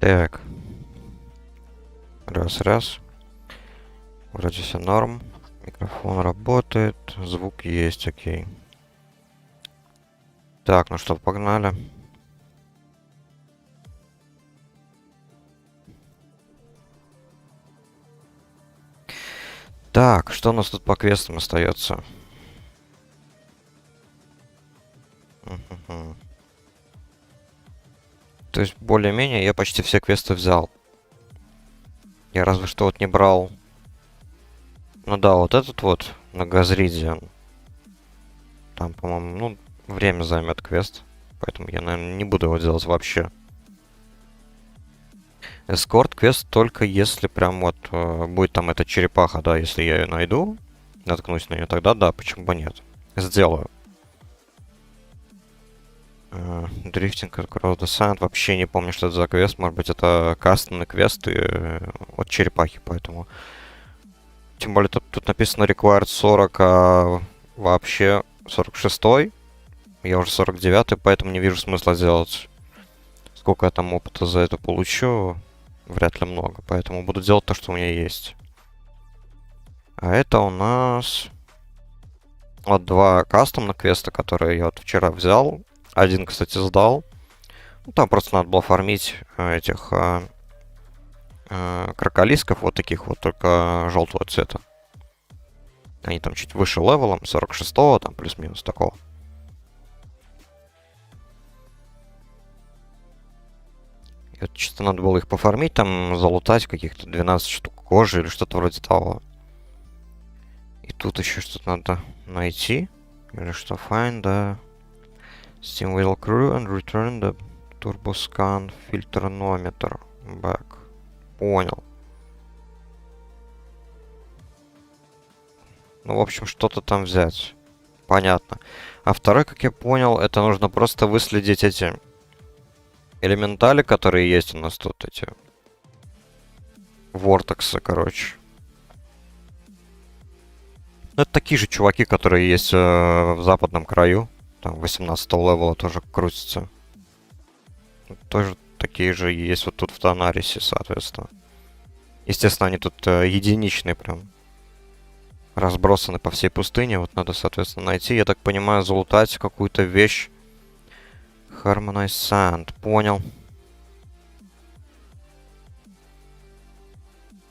Так. Раз. Вроде все норм. Микрофон работает. Звук есть, окей. Так, ну что, погнали. Так, что у нас тут по квестам остается? То есть, более-менее, я почти все квесты взял. Я разве что вот не брал... Ну да, вот этот вот на Газриде. Там, по-моему, ну, время займет квест. Поэтому я, наверное, не буду его делать вообще. Эскорт квест только если прям вот будет там эта черепаха, да, если я ее найду, наткнусь на нее, тогда да, почему бы нет. Сделаю. Дрифтинг, Cross Descent, вообще не помню, что это за квест. Может быть, это кастомный квест от черепахи, поэтому... Тем более, тут написано required 40, а вообще 46-й. Я уже 49-й, поэтому не вижу смысла делать. Сколько я там опыта за это получу, вряд ли много. Поэтому буду делать то, что у меня есть. А это у нас... Вот два кастомных квеста, которые я вот вчера взял. Один, кстати, сдал. Ну, там просто надо было фармить этих кроколисков, вот таких вот, только желтого цвета. Они там чуть выше левелом, 46-го, там плюс-минус такого. И вот чисто надо было их пофармить, там залутать каких-то 12 штук кожи или что-то вроде того. И тут еще что-то надо найти. Или что, find the Steam Wheel Crew and return the Turboscan Filtronometer back. Понял. Ну, в общем, что-то там взять. Понятно. А второй, как я понял, это нужно просто выследить эти элементали, которые есть у нас тут, эти вортексы, короче. Ну, это такие же чуваки, которые есть в западном краю. Там 18 левела тоже крутятся. Тоже такие же есть вот тут в Танарисе, соответственно. Естественно, они тут единичные прям. Разбросаны по всей пустыне. Вот надо, соответственно, найти. Я так понимаю, залутать какую-то вещь. Harmonized Sand. Понял.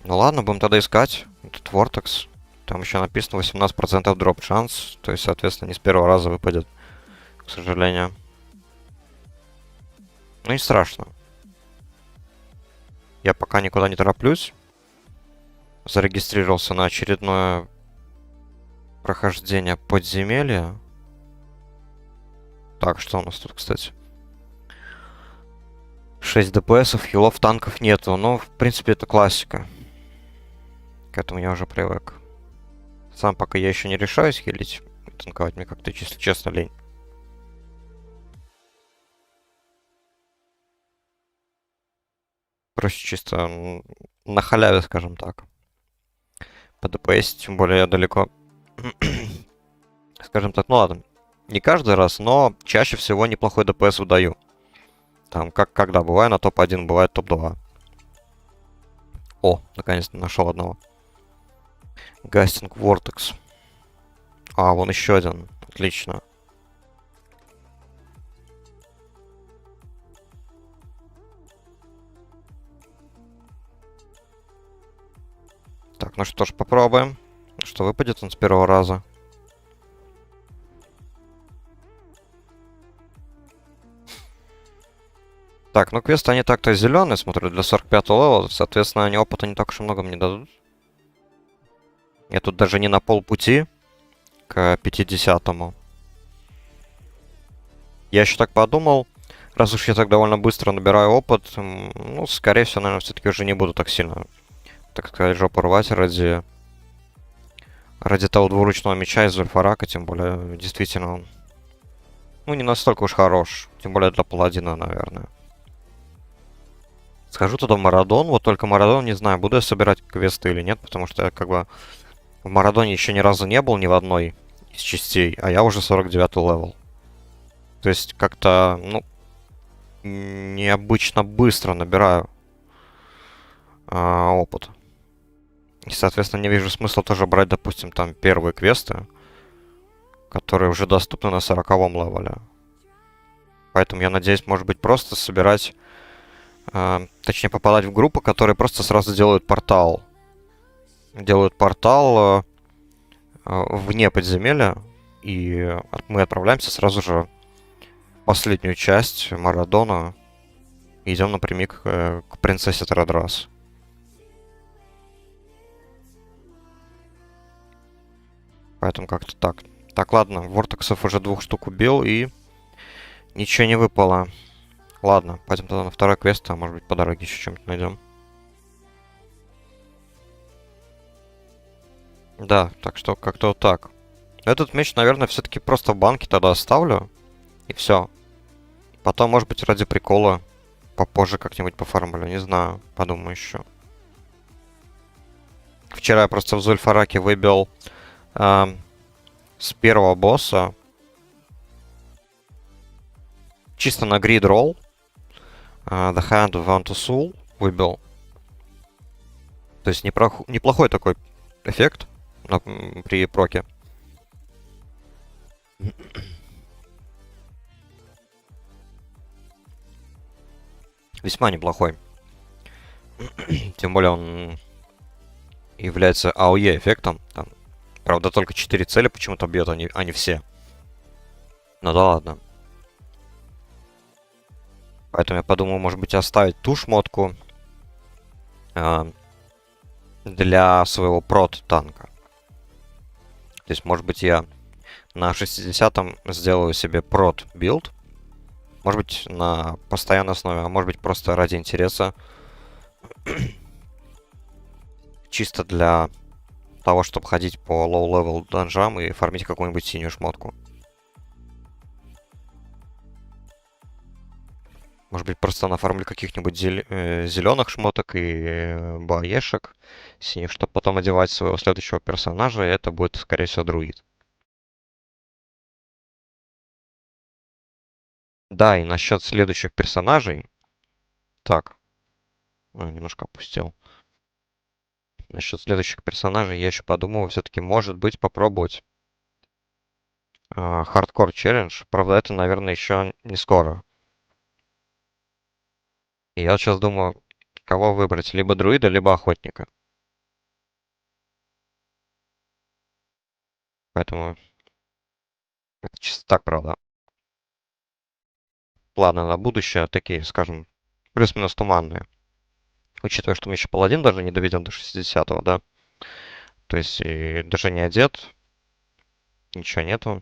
Ну ладно, будем тогда искать. Этот Vortex. Там еще написано 18% дроп шанс. То есть, соответственно, не с первого раза выпадет. К сожалению. Ну не страшно. Я пока никуда не тороплюсь. Зарегистрировался на очередное прохождение подземелья. Так, что у нас тут, кстати? 6 ДПСов, хилов, танков нету. Но, в принципе, это классика. К этому я уже привык. Сам пока я еще не решаюсь хилить. Танковать мне как-то, если честно, лень. Проще чисто на халяве, скажем так. По ДПС, тем более я далеко. Скажем так, ну ладно. Не каждый раз, но чаще всего неплохой ДПС выдаю. Там, когда бывает на топ-1, бывает топ-2. О, наконец-то нашел одного. Гастинг Вортекс. А, вон еще один. Отлично. Так, ну что ж, попробуем. Что выпадет он с первого раза. Так, ну квесты они так-то зеленые, смотрю, для 45-го левела. Соответственно, они опыта не так уж и много мне дадут. Я тут даже не на полпути к 50-му. Я еще так подумал, раз уж я так довольно быстро набираю опыт, ну, скорее всего, наверное, все-таки уже не буду так сильно, так сказать, жопу рвать ради того двуручного меча из Зульфарака, тем более, действительно, он, ну, не настолько уж хорош, тем более для паладина, наверное. Схожу туда в Марадон, вот только Марадон, не знаю, буду я собирать квесты или нет, потому что я как бы в Марадоне еще ни разу не был, ни в одной из частей, а я уже 49 левел. То есть как-то, ну, необычно быстро набираю опыт. И, соответственно, не вижу смысла тоже брать, допустим, там первые квесты, которые уже доступны на 40-м левеле. Поэтому я надеюсь, может быть, просто собирать, точнее, попадать в группы, которые просто сразу делают портал. Делают портал вне подземелья, и мы отправляемся сразу же в последнюю часть Марадона и идем напрямик к принцессе Традрас. Поэтому как-то так. Так, ладно, вортексов уже 2 штук убил, и ничего не выпало. Ладно, пойдем тогда на второй квест, а может быть по дороге еще что-нибудь найдем. Да, так что как-то вот так. Этот меч, наверное, все-таки просто в банке тогда оставлю. И все. Потом, может быть, ради прикола попозже как-нибудь пофармлю, не знаю. Подумаю еще. Вчера я просто в Зульфараке выбил с первого босса чисто на грид ролл. The Hand of Vantussul выбил. То есть неплохой такой эффект при проке. Весьма неплохой. Тем более он является АОЕ эффектом. Там, правда, только 4 цели почему-то бьет, а не все. Ну да ладно. Поэтому я подумал, может быть, оставить ту шмотку для своего прот-танка. То есть, может быть, я на 60-м сделаю себе прот-билд. Может быть, на постоянной основе, а может быть, просто ради интереса. Чисто для того, чтобы ходить по лоу-левел данжам и фармить какую-нибудь синюю шмотку. Может быть, просто нафармлю каких-нибудь зеленых шмоток и баешек синих, чтобы потом одевать своего следующего персонажа, и это будет, скорее всего, друид. Да, и насчет следующих персонажей. Так, немножко опустил. Насчет следующих персонажей я еще подумал, все-таки, может быть, попробовать хардкор челлендж. Правда, это, наверное, еще не скоро. И я вот сейчас думаю, кого выбрать, либо друида, либо охотника. Поэтому это чисто так, правда. Планы на будущее такие, скажем, плюс-минус туманные. Учитывая, что мы еще паладин даже не доведем до 60-го, да? То есть и даже не одет, ничего нету.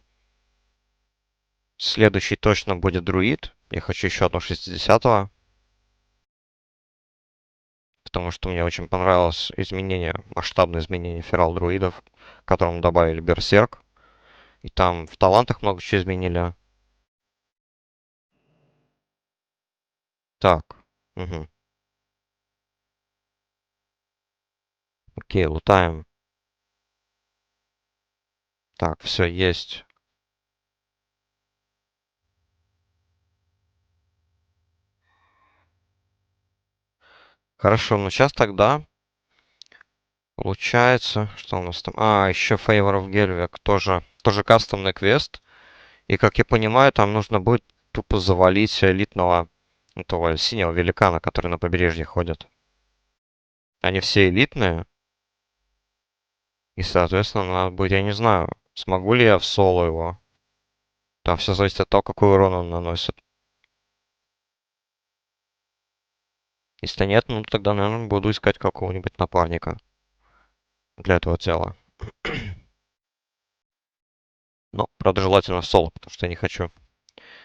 Следующий точно будет друид. Я хочу еще одно 60-го. Потому что мне очень понравилось изменение, масштабное изменение ферал друидов, к которому добавили берсерк. И там в талантах много чего изменили. Так. Угу. Окей, лутаем. Так, все есть. Хорошо, ну сейчас тогда получается, что у нас там... еще Favor of Gelvek, тоже кастомный квест. И, как я понимаю, там нужно будет тупо завалить элитного, этого синего великана, который на побережье ходит. Они все элитные. И, соответственно, надо будет, я не знаю, смогу ли я в соло его. Там все зависит от того, какой урон он наносит. Если нет, ну тогда, наверное, буду искать какого-нибудь напарника для этого тела. Но, правда, желательно в соло, потому что я не хочу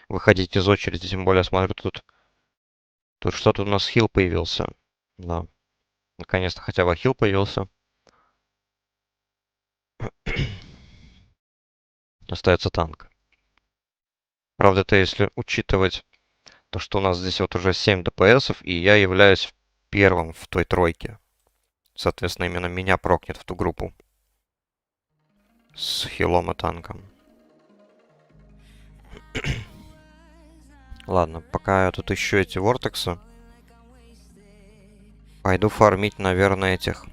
выходить из очереди. Тем более, смотрю, тут что-то у нас хил появился. Да, наконец-то хотя бы хил появился. Остается танк. Правда, это если учитывать то, что у нас здесь вот уже 7 ДПСов, и я являюсь первым в той тройке. Соответственно, именно меня прокнет в ту группу. С хилом и танком. Ладно, пока я тут ищу эти вортексы. Пойду фармить, наверное, этих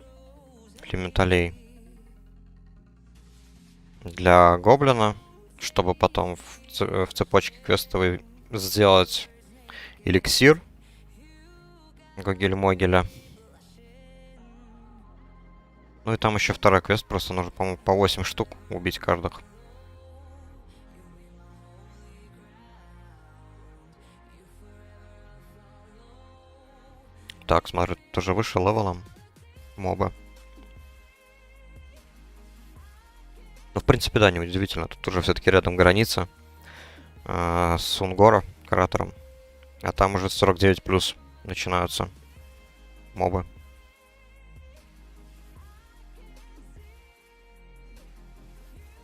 элементалей для гоблина, чтобы потом в цепочке квестовой сделать эликсир Гогель-Могеля. Ну и там еще второй квест, просто нужно, по-моему, по 8 штук убить каждых. Так, смотрю, тут уже выше левелом моба. Ну, в принципе, да, неудивительно. Тут уже все-таки рядом граница с Унгора, кратером. А там уже 49 плюс начинаются мобы.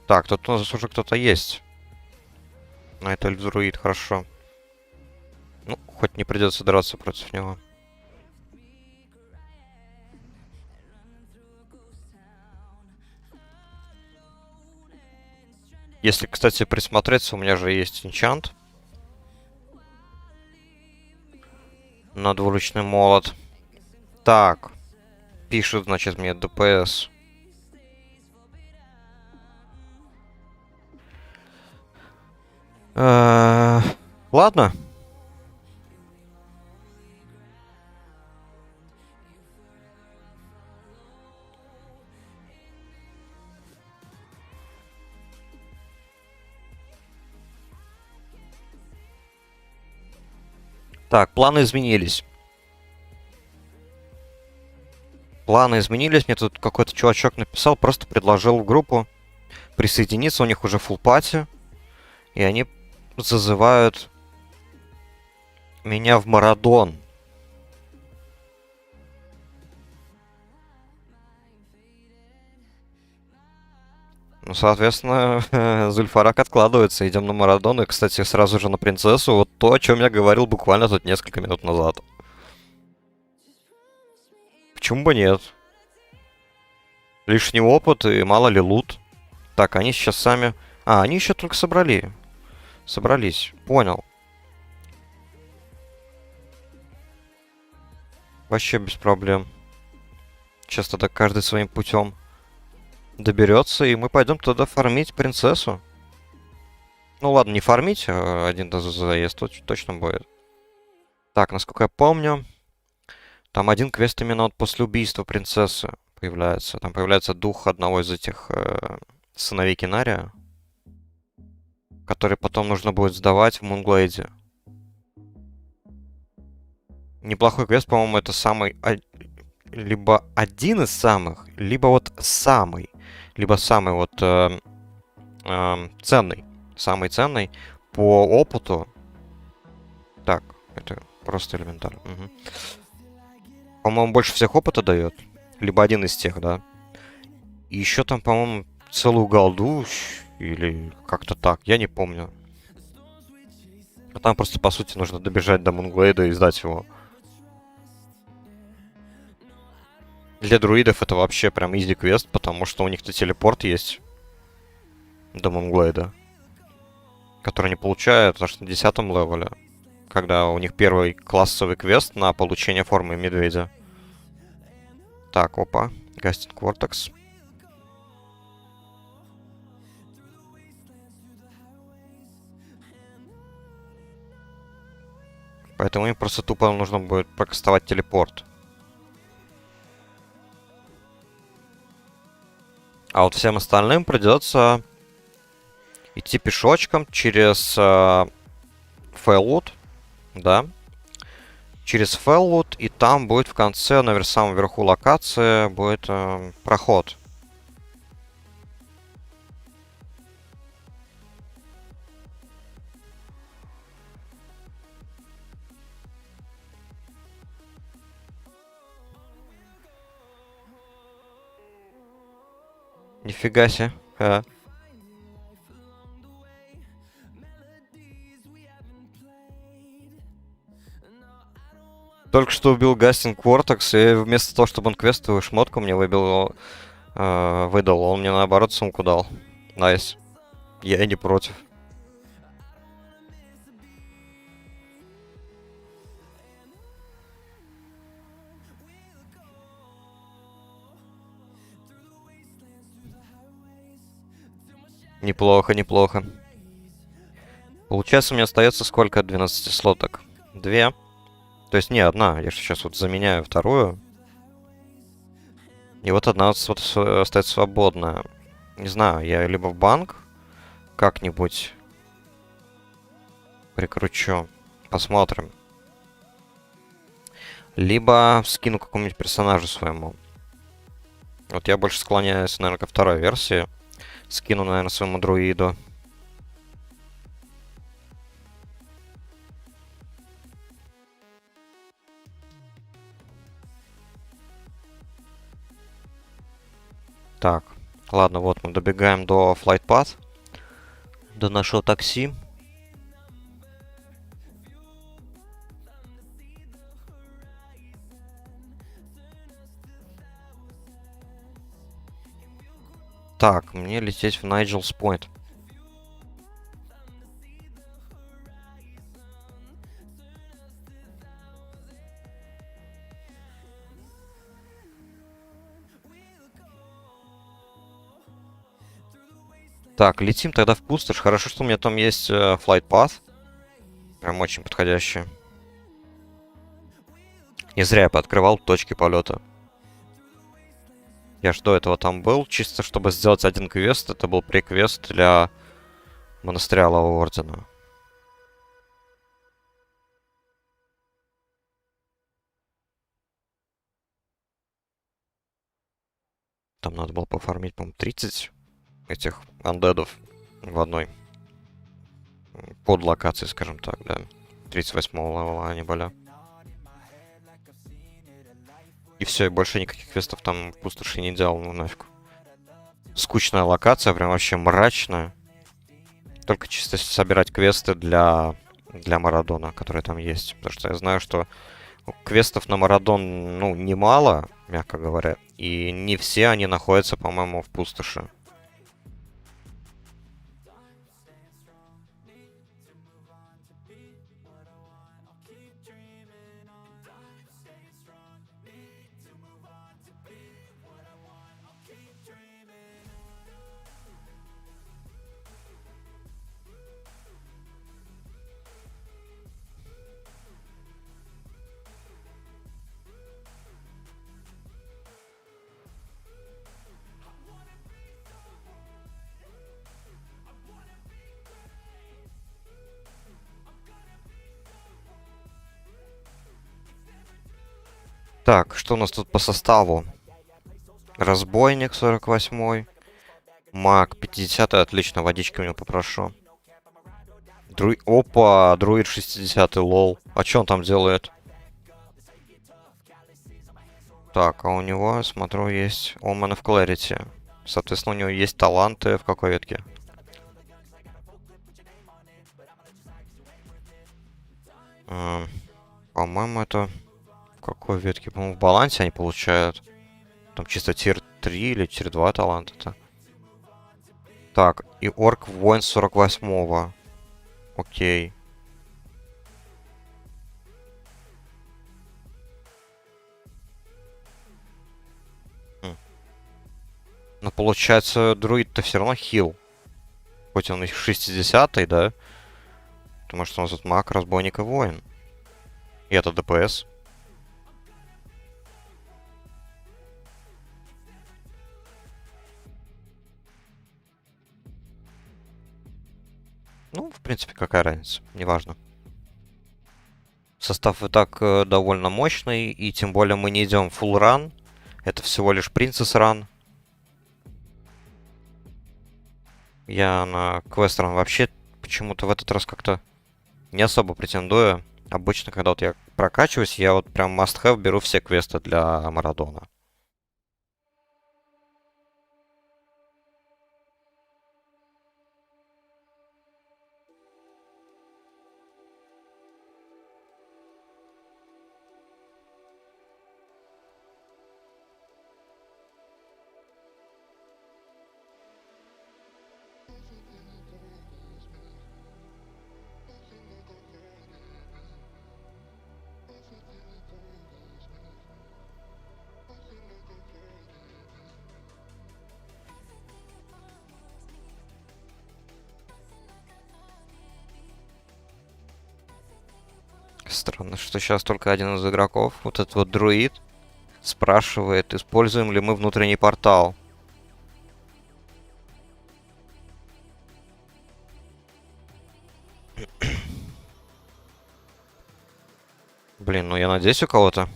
Так, тут у нас уже кто-то есть. На это Эльф-друид, хорошо. Ну, хоть не придется драться против него. Если, кстати, присмотреться, у меня же есть энчант на двуручный молот. Так, пишет, значит, мне ДПС. Ладно. Так, планы изменились. Планы изменились. Мне тут какой-то чувачок написал, просто предложил в группу присоединиться. У них уже full пати. И они зазывают меня в Марадон. Ну, соответственно, Зульфарак откладывается. Идем на Марадон. И, кстати, сразу же на принцессу. Вот то, о чем я говорил буквально тут несколько минут назад. Почему бы нет? Лишний опыт и мало ли лут. Так, они сейчас сами... А, они еще только собрались. Понял. Вообще без проблем. Сейчас тогда каждый своим путем доберется, и мы пойдем туда фармить принцессу. Ну ладно, не фармить, а один заезд точно будет. Так, насколько я помню, там один квест именно вот после убийства принцессы появляется. Там появляется дух одного из этих сыновей Кинария, который потом нужно будет сдавать в Мунглейде. Неплохой квест, по-моему, это самый... либо один из самых, либо вот самый. Либо самый вот ценный. Самый ценный по опыту. Так, это просто элементарно. Угу. По-моему, больше всех опыта дает. Либо один из тех, да. И еще там, по-моему, целую голду. Или как-то так. Я не помню. А там просто, по сути, нужно добежать до Мунглейда и сдать его. Для друидов это вообще прям изи квест, потому что у них-то телепорт есть до Мунглейда, который они получают аж на 10-м левеле, когда у них первый классовый квест на получение формы медведя. Так, опа, Гастинг Вортекс. Поэтому им просто тупо нужно будет прокастовать телепорт. А вот всем остальным придется идти пешочком через Фейлвуд, да. Через Фейлвуд, и там будет в конце, наверное, в самом верху локации, будет проход. Нифига себе. Только что убил Гастинг Вортекс, и вместо того, чтобы он квестовую шмотку мне выдал, он мне наоборот сумку дал. Найс. Я и не против. Неплохо, неплохо. Получается, у меня остается сколько? 12 слоток. Две. То есть не одна. Я же сейчас вот заменяю вторую. И вот одна остается свободная. Не знаю, я либо в банк как-нибудь прикручу. Посмотрим. Либо скину какому-нибудь персонажу своему. Вот я больше склоняюсь, наверное, ко второй версии. Скину, наверное, своему друиду. Так, ладно, вот мы добегаем до Flight Path. До нашего такси. Так, мне лететь в Найджелс Пойнт. Так, летим тогда в пустошь. Хорошо, что у меня там есть Flight Path. Прям очень подходящий. Не зря я пооткрывал точки полета. Я ж до этого там был, чисто чтобы сделать один квест. Это был приквест для монастыря Алого Ордена. Там надо было пофармить, по-моему, 30 этих андедов в одной под локации, скажем так, да. 38-го левела они были. И все, и больше никаких квестов там в пустоши не делал, ну нафиг. Скучная локация, прям вообще мрачная. Только чисто собирать квесты для Марадона, которые там есть. Потому что я знаю, что квестов на Марадон, ну, немало, мягко говоря. И не все они находятся, по-моему, в пустоши. Так, что у нас тут по составу? Разбойник 48-й. Маг 50-й, отлично, водички у него попрошу. Опа, друид 60-й, лол. А что он там делает? Так, а у него, смотрю, есть Omen of Clarity. Соответственно, у него есть таланты в какой ветке? По-моему, это... В какой ветке? По-моему, в балансе они получают. Там чисто тир 3 или тир 2 таланта-то. Так, и орк воин 48-го. Окей. Но получается, друид-то все равно хил. Хоть он и 60-й, да? Потому что у нас тут маг, разбойник и воин. И это ДПС. Ну, в принципе, какая разница. Неважно. Состав и так довольно мощный, и тем более мы не идем full run. Это всего лишь Princess Run. Я на квест run вообще почему-то в этот раз как-то не особо претендую. Обычно, когда вот я прокачиваюсь, я вот прям must-have беру все квесты для Марадона. Странно, что сейчас только один из игроков, вот этот вот друид, спрашивает, используем ли мы внутренний портал. Блин, ну я надеюсь у кого-то.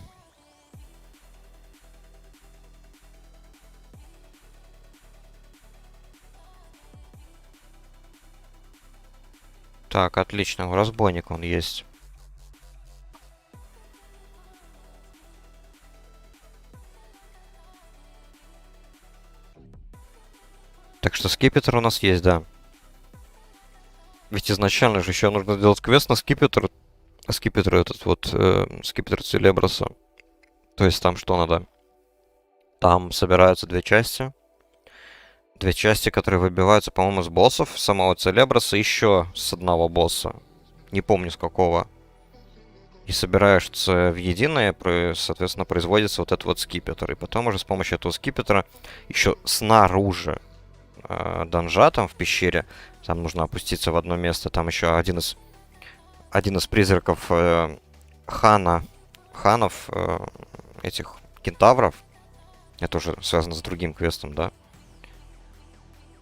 Так, отлично, разбойник он есть. Так что скипетр у нас есть, да. Ведь изначально же еще нужно сделать квест на скипетр. Скипетр этот вот, скипетр Целеброса. То есть там что надо? Там собираются две части. Две части, которые выбиваются, по-моему, с боссов самого Целеброса, еще с одного босса. Не помню с какого. И собираешься в единое, соответственно, производится вот этот вот скипетр. И потом уже с помощью этого скипетра еще снаружи данжа там в пещере, там нужно опуститься в одно место. Там еще один из призраков ханов, этих кентавров. Это уже связано с другим квестом, да?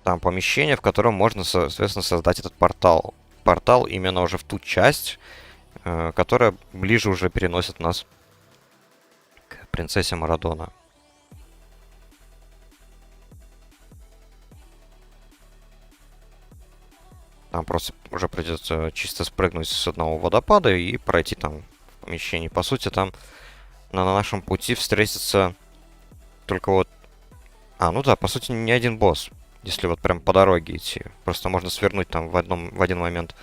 Там помещение, в котором можно, соответственно, создать этот портал. Портал именно уже в ту часть, которая ближе уже переносит нас к принцессе Марадона. Там просто уже придется чисто спрыгнуть с одного водопада и пройти там в помещении. По сути, там на нашем пути встретится только вот... ну да, по сути, не один босс. Если вот прям по дороге идти. Просто можно свернуть там в один момент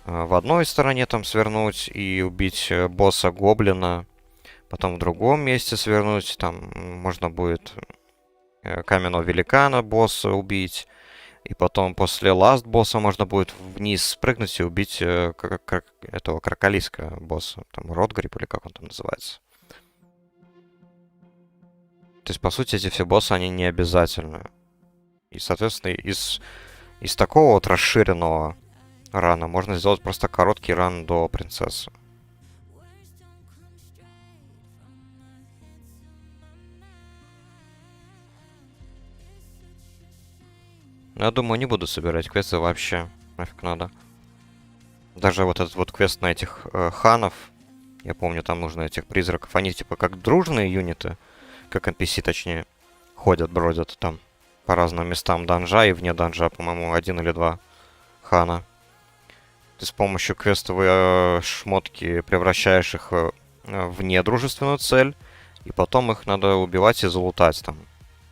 в одной стороне там свернуть и убить босса-гоблина. Потом в другом месте свернуть. Там можно будет каменного великана босса убить. И потом после ласт босса можно будет вниз спрыгнуть и убить этого кроколиска босса. Там Ротгрип или как он там называется. То есть, по сути, эти все боссы, они не обязательны. И, соответственно, из такого вот расширенного рана можно сделать просто короткий ран до принцессы. Но я думаю, не буду собирать квесты вообще. Нафиг надо. Даже вот этот вот квест на этих ханов. Я помню, там нужно этих призраков. Они типа как дружные юниты. Как NPC, точнее. Ходят, бродят там по разным местам данжа и вне данжа, по-моему, 1 или 2 хана. Ты с помощью квестовой шмотки превращаешь их в недружественную цель. И потом их надо убивать и залутать там.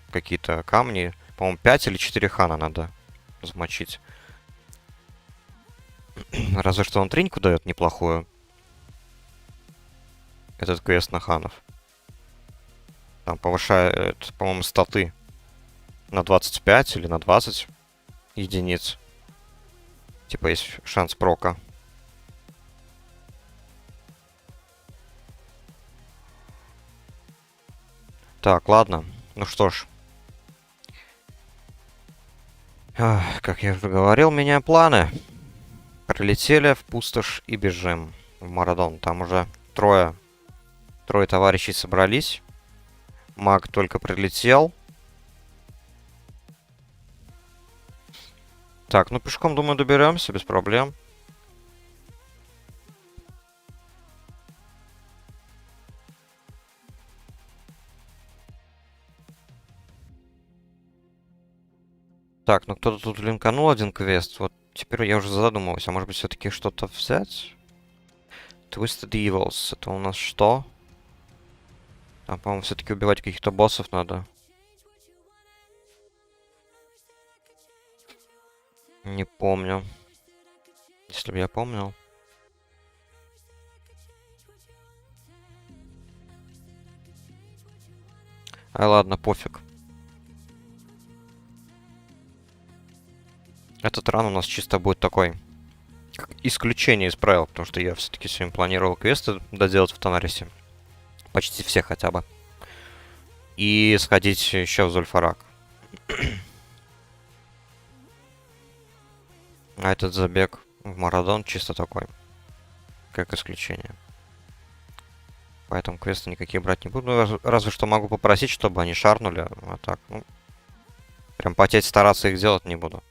Какие-то камни. По-моему, 5 или 4 хана надо замочить. Разве что он триньку дает неплохую. Этот квест на ханов. Там повышает, по-моему, статы на 25 или на 20 единиц. Типа есть шанс прока. Так, ладно. Ну что ж. Как я уже говорил, меняю планы. Прилетели в пустошь и бежим в Марадон. Там уже трое товарищей собрались. Маг только прилетел. Так, ну пешком, думаю, доберемся без проблем. Так, ну кто-то тут линканул один квест. Вот теперь я уже задумываюсь, а может быть все-таки что-то взять? Twisted Evils. Это у нас что? Там, по-моему, все-таки убивать каких-то боссов надо. Не помню. Если бы я помнил. Ладно, пофиг. Этот ран у нас чисто будет такой... Как исключение из правил, потому что я все-таки сегодня планировал квесты доделать в Танарисе. Почти все хотя бы. И сходить еще в Зульфарак. А этот забег в Марадон чисто такой. как исключение. Поэтому квесты никакие брать не буду. Ну, разве что могу попросить, чтобы они шарнули. А так, ну, прям потеть стараться их делать не буду.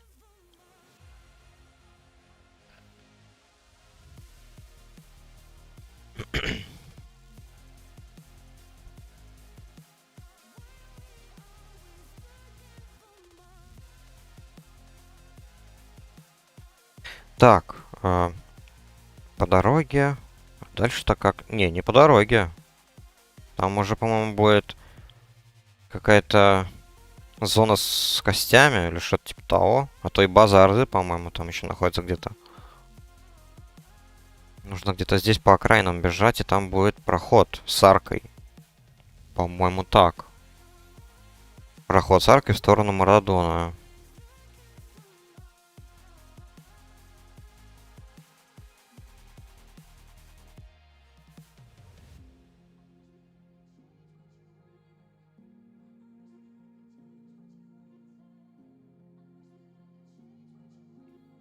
Так, по дороге. Дальше-то как? Не по дороге. Там уже, по-моему, будет какая-то зона с костями или что-то типа того. А то и база Орды, по-моему, там еще находится где-то. Нужно где-то здесь по окраинам бежать, и там будет проход с аркой. По-моему, так. Проход с аркой в сторону Марадона.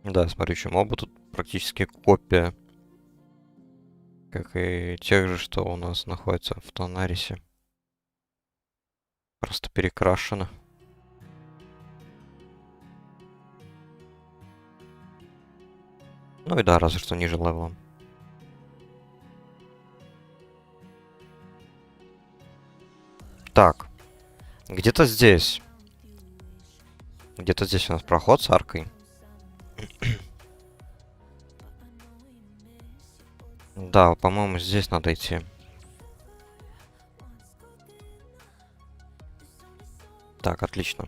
Да, смотри, еще мобы тут практически копия. Как и тех же, что у нас находится в Тонарисе. Просто перекрашено. Ну и да, разве что ниже левелом. Так. Где-то здесь. Где-то здесь у нас проход с аркой. Да, по-моему, здесь надо идти. Так, отлично.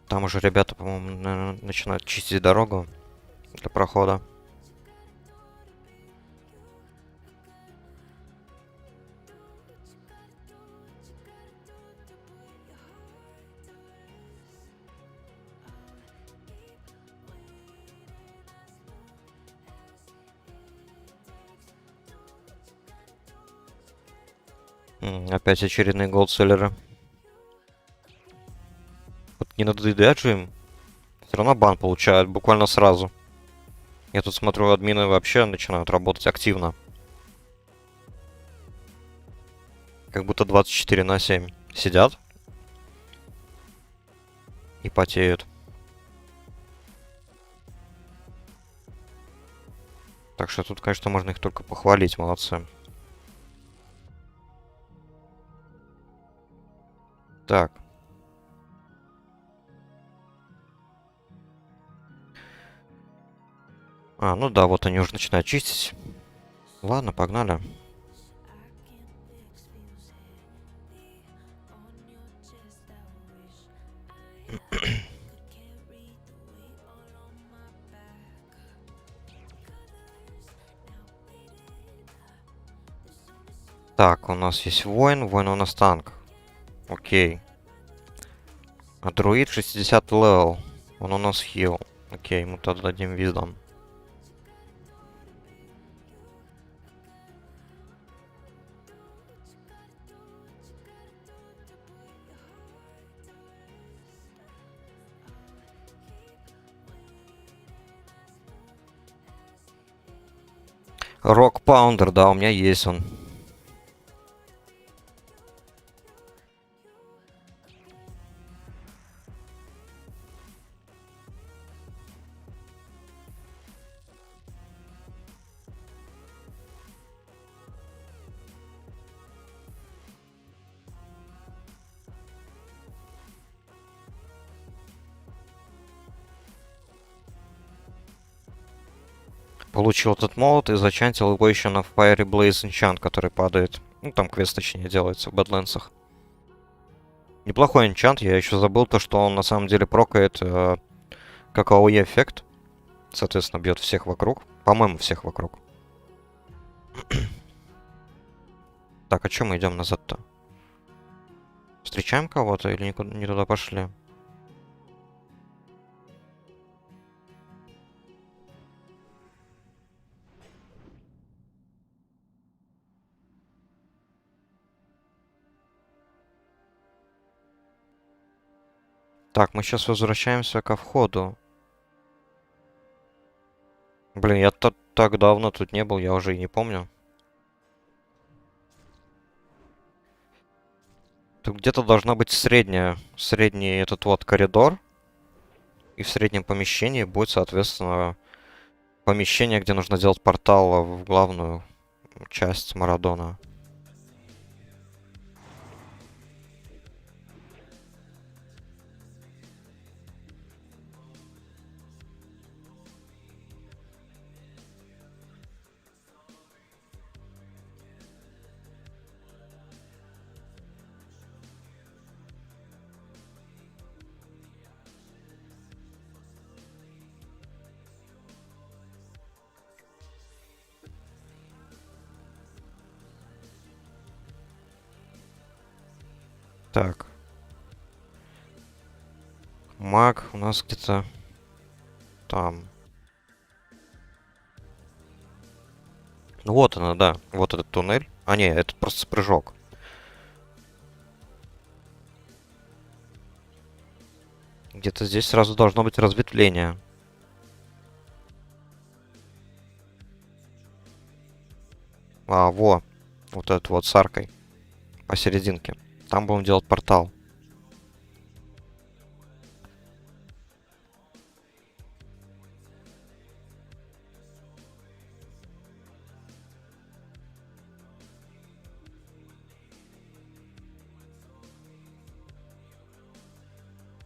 Там уже ребята, по-моему, начинают чистить дорогу для прохода. Опять очередные голдселлеры. Вот не надоедать же им. Все равно бан получают буквально сразу. Я тут смотрю, админы вообще начинают работать активно. Как будто 24/7 сидят и потеют. Так что тут, конечно, можно их только похвалить, молодцы. Так. Ну да, вот они уже начинают чистить. Ладно, погнали. Так, у нас есть воин. Воин у нас танк. Окей. А друид 60 левел. Он у нас хил. Окей, ему тогда дадим виздом. Рок Паундер, да, у меня есть он. Получил этот молот и зачантил его еще на Fiery Blaze Enchant, который падает. Ну, там квест, точнее, делается в Бэдлендсах. Неплохой энчант, я еще забыл то, что он на самом деле прокает как АОЕ эффект. Соответственно, бьет всех вокруг. По-моему, всех вокруг. Так, а что мы идем назад-то? Встречаем кого-то или не туда пошли? Так, мы сейчас возвращаемся ко входу. Блин, я так давно тут не был, я уже и не помню. Тут где-то должна быть средний этот вот коридор. И в среднем помещении будет, соответственно, помещение, где нужно делать портал в главную часть Марадона. Так. Маг у нас где-то там. Ну вот она, да. Вот этот туннель. А, не, это просто прыжок. Где-то здесь сразу должно быть разветвление. А, во. Вот этот вот с аркой. Посерединке. Там будем делать портал.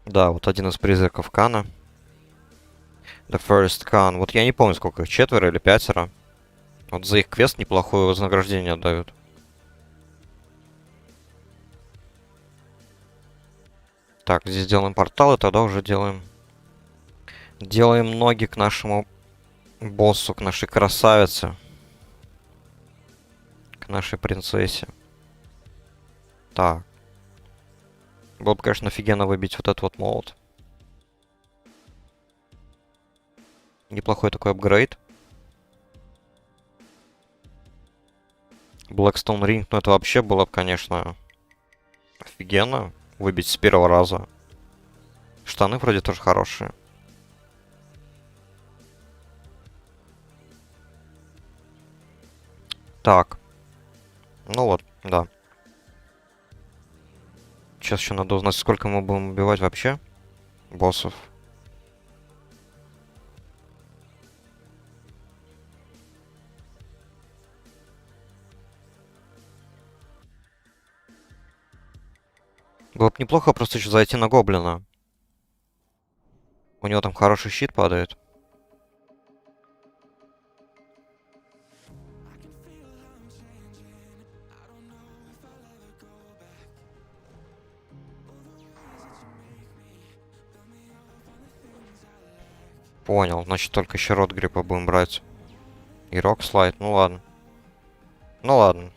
Да, вот один из призраков Кана. The First Khan. Вот я не помню, сколько их, 4 или 5. Вот за их квест неплохое вознаграждение отдают. Так, здесь делаем портал, и тогда уже делаем... Делаем ноги к нашему боссу, к нашей красавице. К нашей принцессе. Так. Было бы, конечно, офигенно выбить вот этот вот молот. Неплохой такой апгрейд. Blackstone Ring, ну это вообще было бы, конечно, офигенно. Выбить с первого раза. Штаны вроде тоже хорошие. Так. Ну вот, да. Сейчас еще надо узнать, сколько мы будем убивать вообще боссов. Было бы неплохо просто еще зайти на гоблина. У него там хороший щит падает. Понял, значит только еще рот гриппа будем брать. И рок слайд, ну ладно. Ну ладно.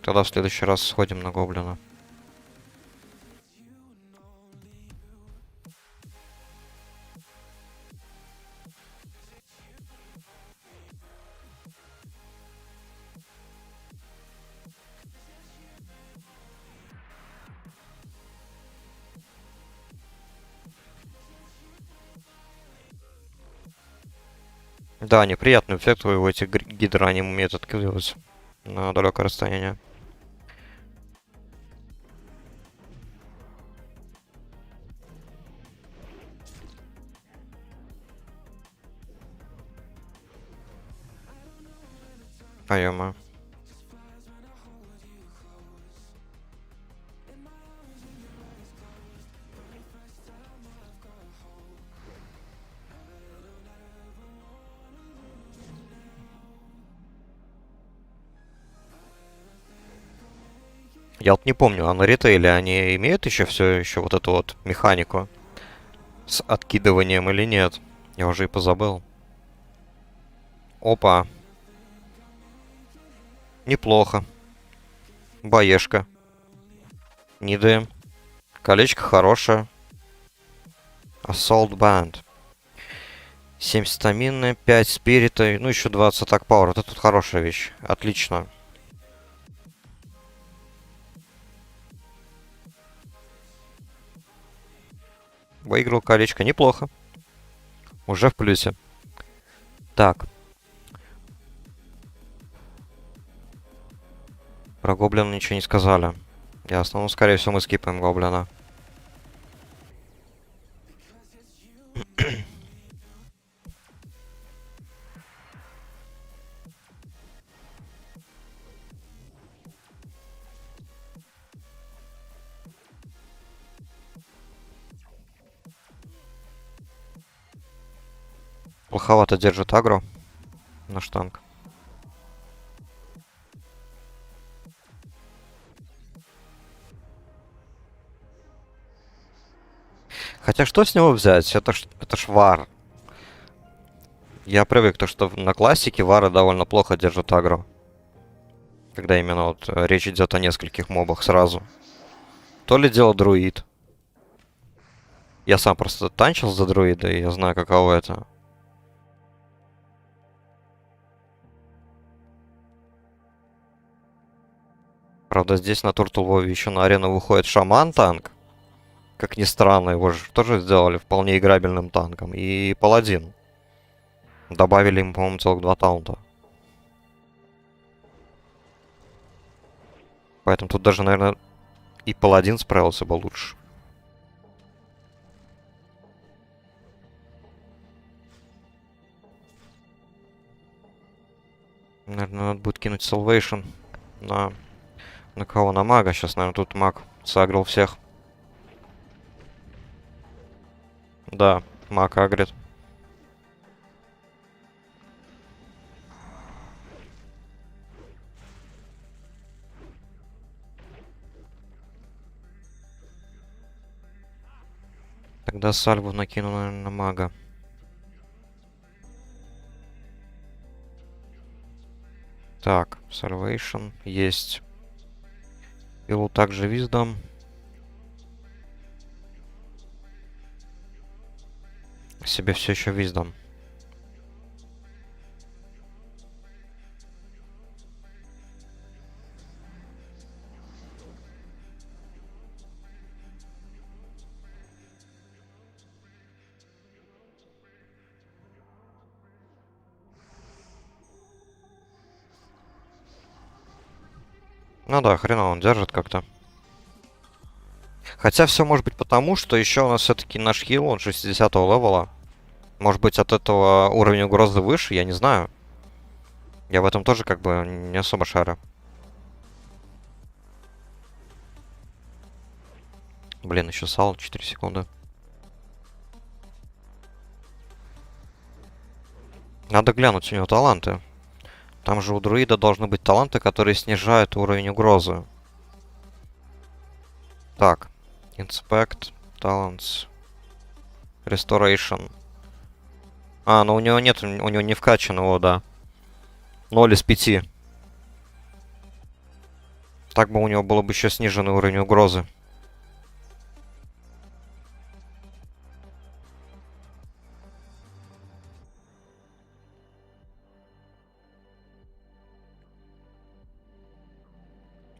Тогда в следующий раз сходим на гоблина. Да, неприятный эффект у этих гидра, они умеют откидывать на далекое расстояние. Ё-моё. Я вот не помню, а на ритейле они имеют еще все еще вот эту вот механику с откидыванием или нет? Я уже и позабыл. Опа. Неплохо. Баешка. Ниды. Колечко хорошее. Assault Band. 7 стамины, 5 спирита, ну еще 20 атак пауэр. Это тут хорошая вещь. Отлично. Выиграл колечко. Неплохо. Уже в плюсе. Так, про гоблина ничего не сказали. Ясно. Ну, скорее всего, мы скипаем гоблина. Плоховато держит агро наш танк. Хотя что с него взять? Это ж вар. Я привык, то, что на классике вары довольно плохо держат агро. Когда именно вот речь идет о нескольких мобах сразу. То ли дело друид. Я сам просто танчил за друида, и я знаю, каково это. Правда, здесь на Туртулвове еще на арену выходит шаман-танк. Как ни странно, его же тоже сделали вполне играбельным танком. И паладин. Добавили ему, по-моему, целых 2 таунта. Поэтому тут даже, наверное, и паладин справился бы лучше. Наверное, надо будет кинуть Salvation на... На кого? На мага. Сейчас, наверное, тут маг сагрил всех. Да, маг агрит. Тогда сальву накину, наверное, на мага. Так, Salvation есть. Пилу также Wisdom. Себе все еще Wisdom. Ну да, хреново он держит как-то. Хотя все может быть потому, что еще у нас все-таки наш хил, он 60-го левела. Может быть, от этого уровень угрозы выше, я не знаю. Я в этом тоже как бы не особо шарю. Блин, еще сал 4 секунды. Надо глянуть у него таланты. Там же у друида должны быть таланты, которые снижают уровень угрозы. Так. Inspect, Talents, Restoration. А, ну у него нет, у него не вкачанного, да. 0 из 5. Так бы у него было бы еще сниженный уровень угрозы.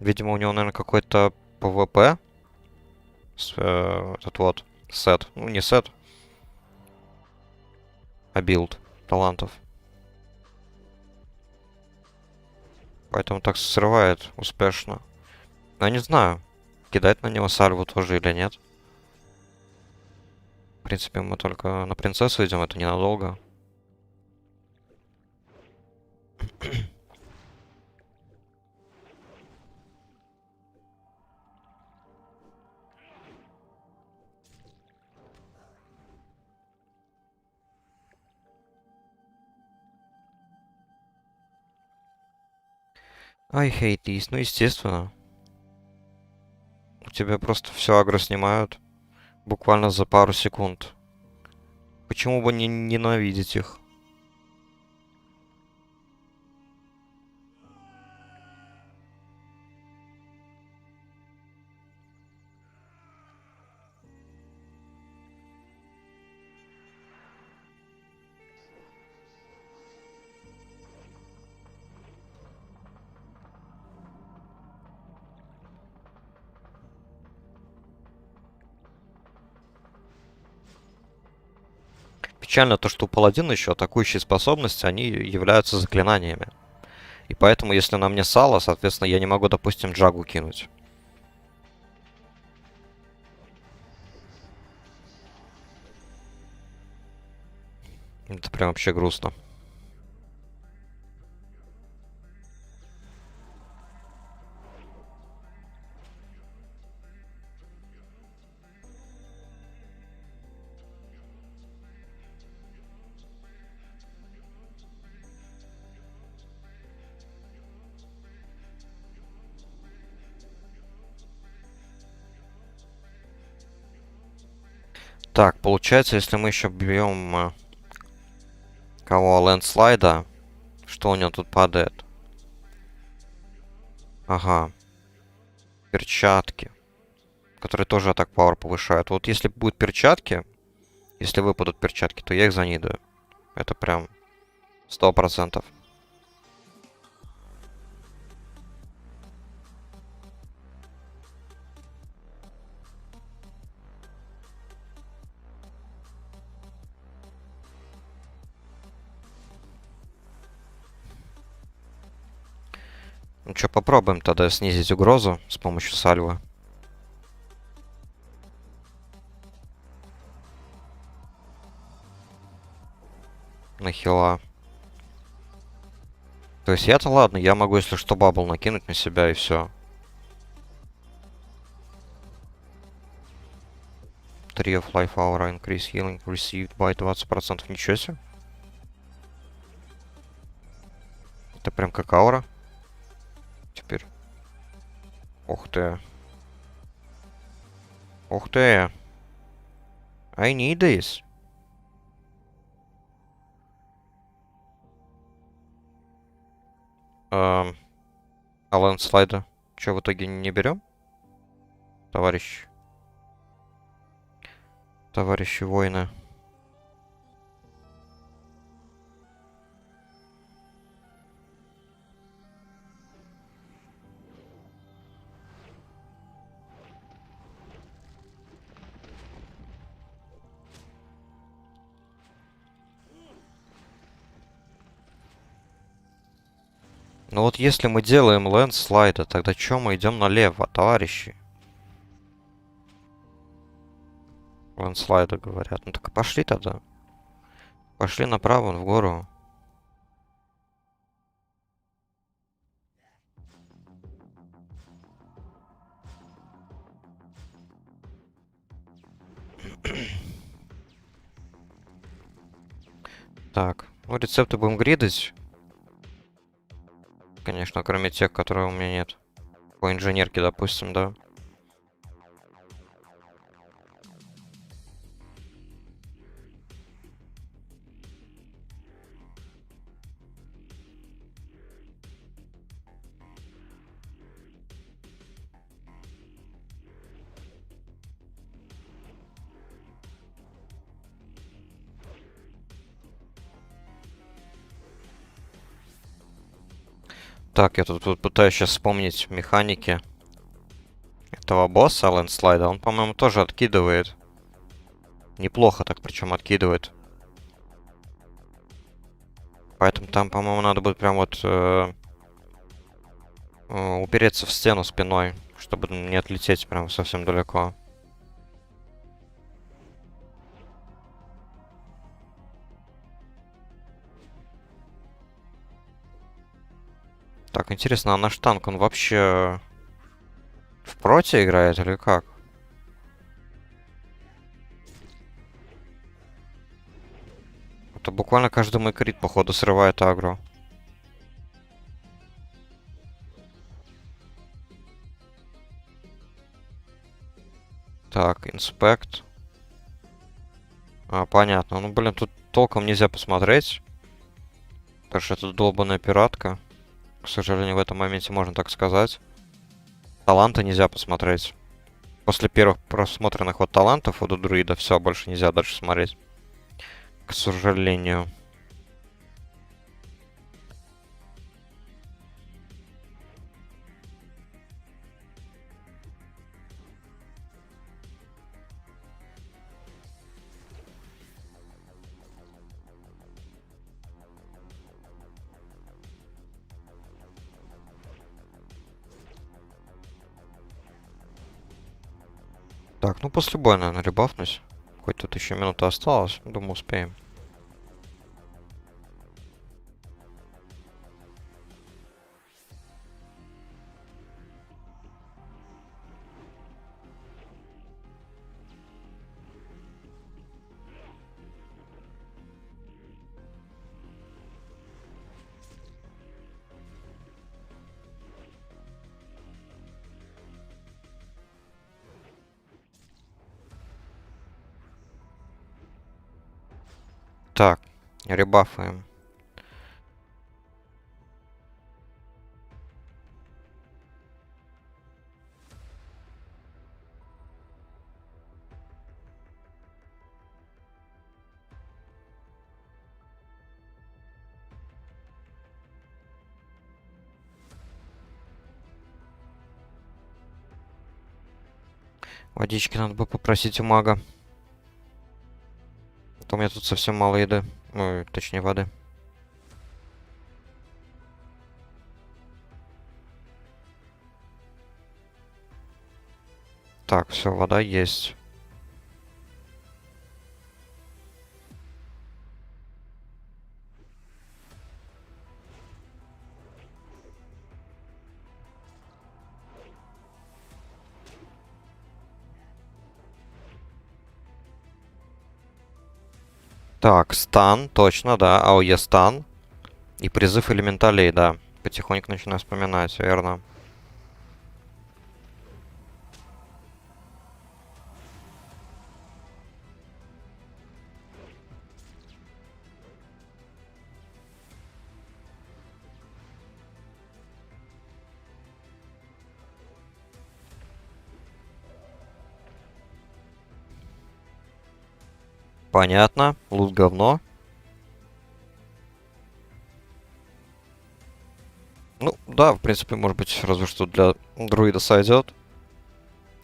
Видимо, у него, наверное, какой-то ПВП. Этот вот сет. Ну, не сет, а билд талантов. Поэтому так срывает успешно. Но я не знаю, кидать на него сальву тоже или нет. В принципе, мы только на принцессу идем, это ненадолго. I hate this. Ну, естественно. У тебя просто все агро снимают. Буквально за пару секунд. Почему бы не ненавидеть их? печально то, что у паладина еще атакующие способности, они являются заклинаниями. И поэтому, если на мне сало, соответственно, я не могу, допустим, джагу кинуть. Это прям вообще грустно. Так, получается, если мы еще бьем кого? Лэндслайда, что у него тут падает? Ага, перчатки, которые тоже атак пауэр повышают. Вот если будут перчатки, если выпадут перчатки, то я их занидаю. Это прям 100%. Ну что, попробуем тогда снизить угрозу с помощью сальвы. На хила. То есть я-то ладно, я могу, если что, бабл накинуть на себя и все. 3 of life aura increase healing received by 20%. Ничего себе. Это прям как аура. Теперь. Ух ты. Ух ты. I need this. А лэндслайда? Че, в итоге не берем? Товарищ. Товарищи воины. Ну вот если мы делаем лэндслайда, тогда чё мы идем налево, товарищи? Лэндслайда говорят. Ну так пошли тогда. Пошли направо, в гору. Так, ну рецепты будем гридать. Конечно, кроме тех, которые у меня нет. По инженерке, допустим, да. Так, я тут пытаюсь сейчас вспомнить механики этого босса, лэндслайда. Он, по-моему, тоже откидывает. Неплохо так, причем откидывает. Поэтому там, по-моему, надо будет прям вот упереться в стену спиной, чтобы не отлететь прям совсем далеко. Так, интересно, а наш танк, он вообще в проте играет или как? Это буквально каждый мой крит, походу, срывает агро. Так, инспект. Понятно. Ну, блин, тут толком нельзя посмотреть. Потому что это долбаная пиратка. К сожалению, в этом моменте можно так сказать. Таланта нельзя посмотреть. После первых просмотренных вот талантов вот у друида все, больше нельзя дальше смотреть. К сожалению. Так, ну после боя, наверное, ребафнусь. Хоть тут еще минута осталась. Думаю, успеем. Так, ребафаем. Водички надо бы попросить у мага. А то у меня тут совсем мало еды. Ну, точнее, воды. Так, все, вода есть. Так, стан, точно, да. АОЕ стан. И призыв элементалей, да. Потихоньку начинаю вспоминать, верно. Понятно. Лут говно. Ну, да, в принципе, может быть, разве что для друида сойдет.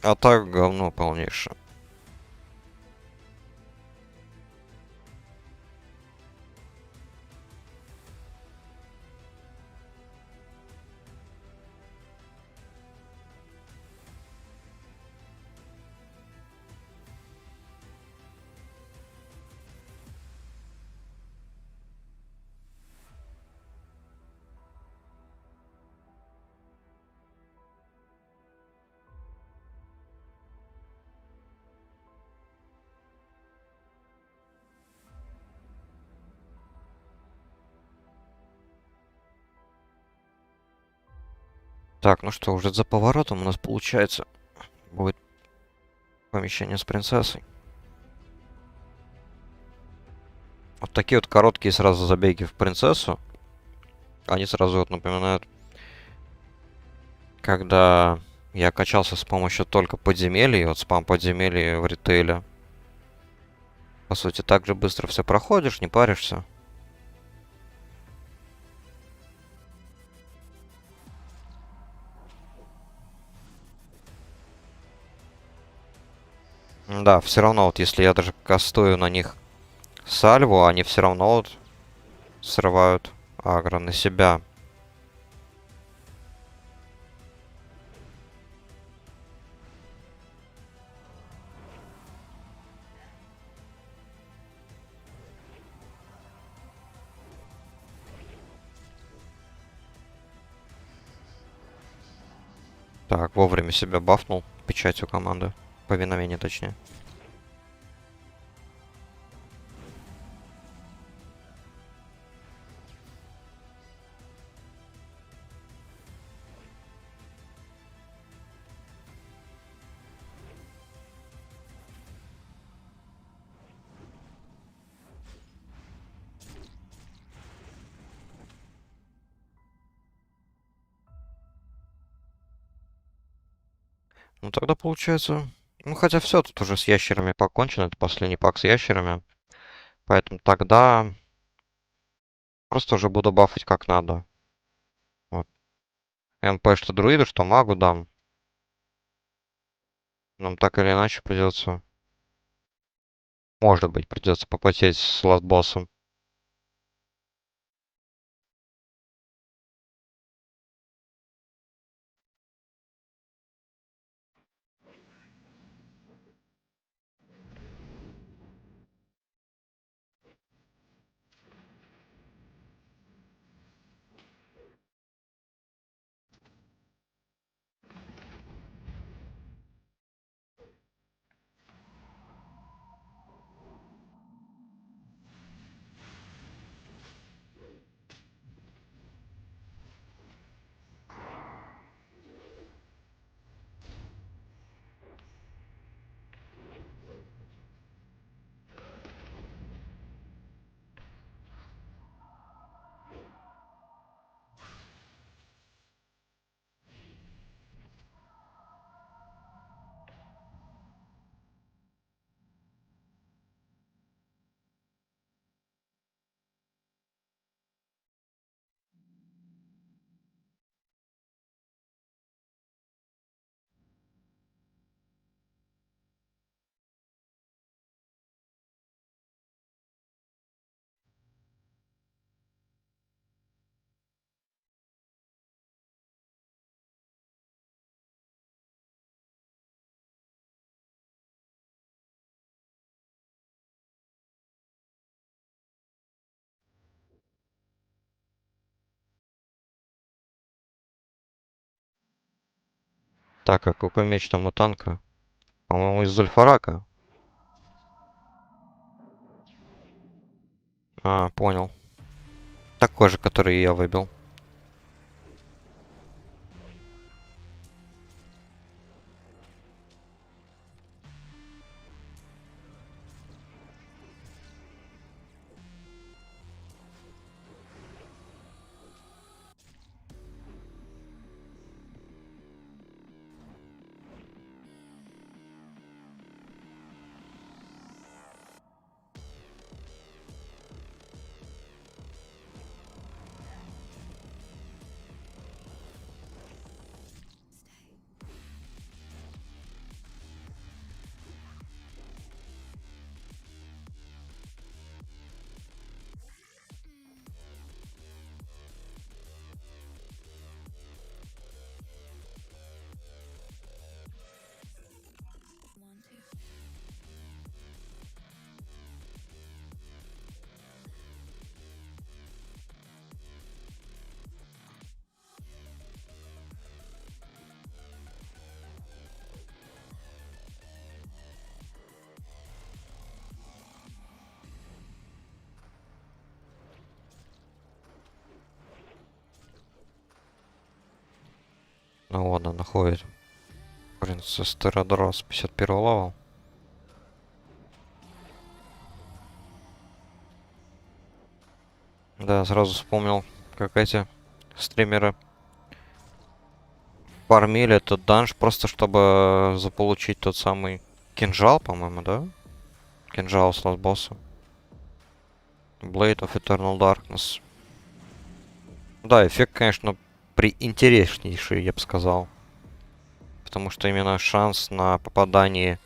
А так говно полнейшее. Так, ну что, уже за поворотом у нас получается будет помещение с принцессой. Вот такие вот короткие сразу забеги в принцессу. Они сразу вот напоминают, когда я качался с помощью только подземелий, вот спам подземелий в ритейле. По сути, так же быстро все проходишь, не паришься. Да, все равно вот если я даже кастую на них сальву, они все равно вот срывают агро на себя. Так, вовремя себя бафнул печатью команды. Повиновение, точнее. Ну тогда получается... Ну хотя все, тут уже с ящерами покончено. Это последний пак с ящерами. Поэтому тогда просто уже буду бафать как надо. Вот. МП что друиду, что магу дам. Нам так или иначе придется... Может быть, придется попотеть с ластбоссом. Так, а какой меч там у танка? По-моему, из Зульфарака. А, понял. Такой же, который я выбил. Ну ладно, находит. Принцесс Терадрос, 51 левел. Да, сразу вспомнил, как эти стримеры фармили этот данж просто, чтобы заполучить тот самый кинжал, по-моему, да? Кинжал с босса. Blade of Eternal Darkness. Да, эффект, конечно, приинтереснейший, я бы сказал. Потому что именно шанс на попадание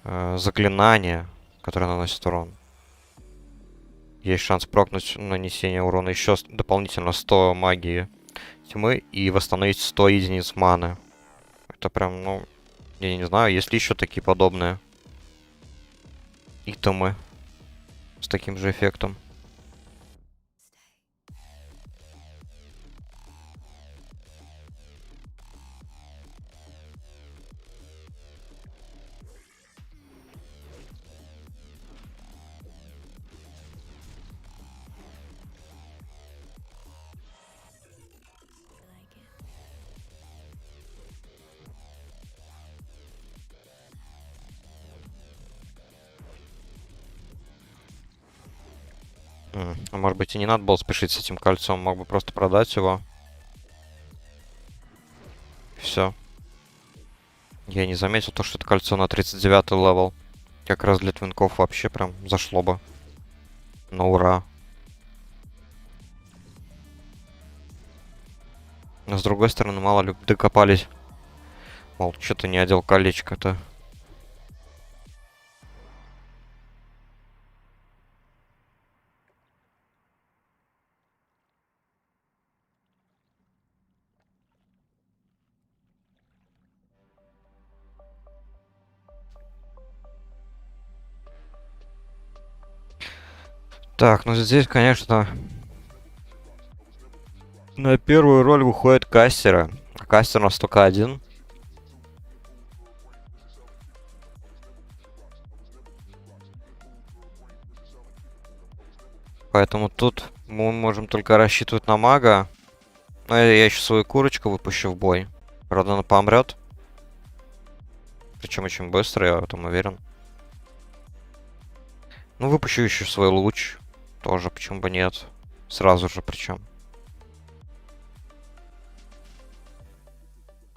заклинания, которое наносит урон. Есть шанс прокнуть нанесение урона еще дополнительно 100 магии тьмы и восстановить 100 единиц маны. Это прям, ну, я не знаю, есть ли еще такие подобные итемы с таким же эффектом. А может быть и не надо было спешить с этим кольцом, мог бы просто продать его. Все. Я не заметил то, что это кольцо на 39 левел. Как раз для твинков вообще прям зашло бы. На ура. Но с другой стороны, мало ли докопались. Мол, что ты не одел колечко-то? Так, ну здесь, конечно, на первую роль выходит Кастера. А Кастер у нас только один. Поэтому тут мы можем только рассчитывать на мага. Но я еще свою курочку выпущу в бой. Правда, она помрет. Причем очень быстро, я в этом уверен. Ну, выпущу еще свой луч. Тоже, почему бы нет. Сразу же, причем.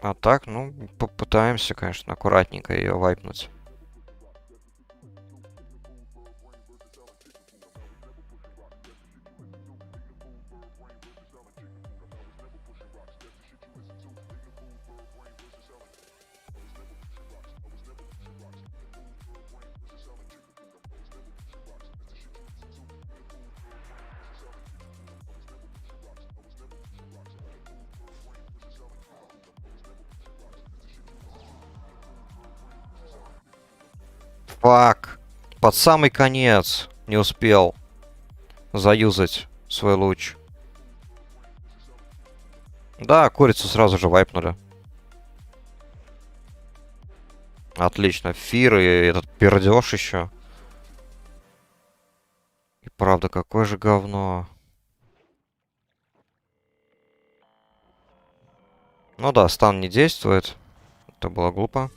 А так, ну, попытаемся, конечно, аккуратненько ее вайпнуть. Фак. Под самый конец не успел заюзать свой луч. Да, курицу сразу же вайпнули. Отлично. Фир и этот пердеж еще. И правда, какое же говно. Ну да, стан не действует. Это было глупо.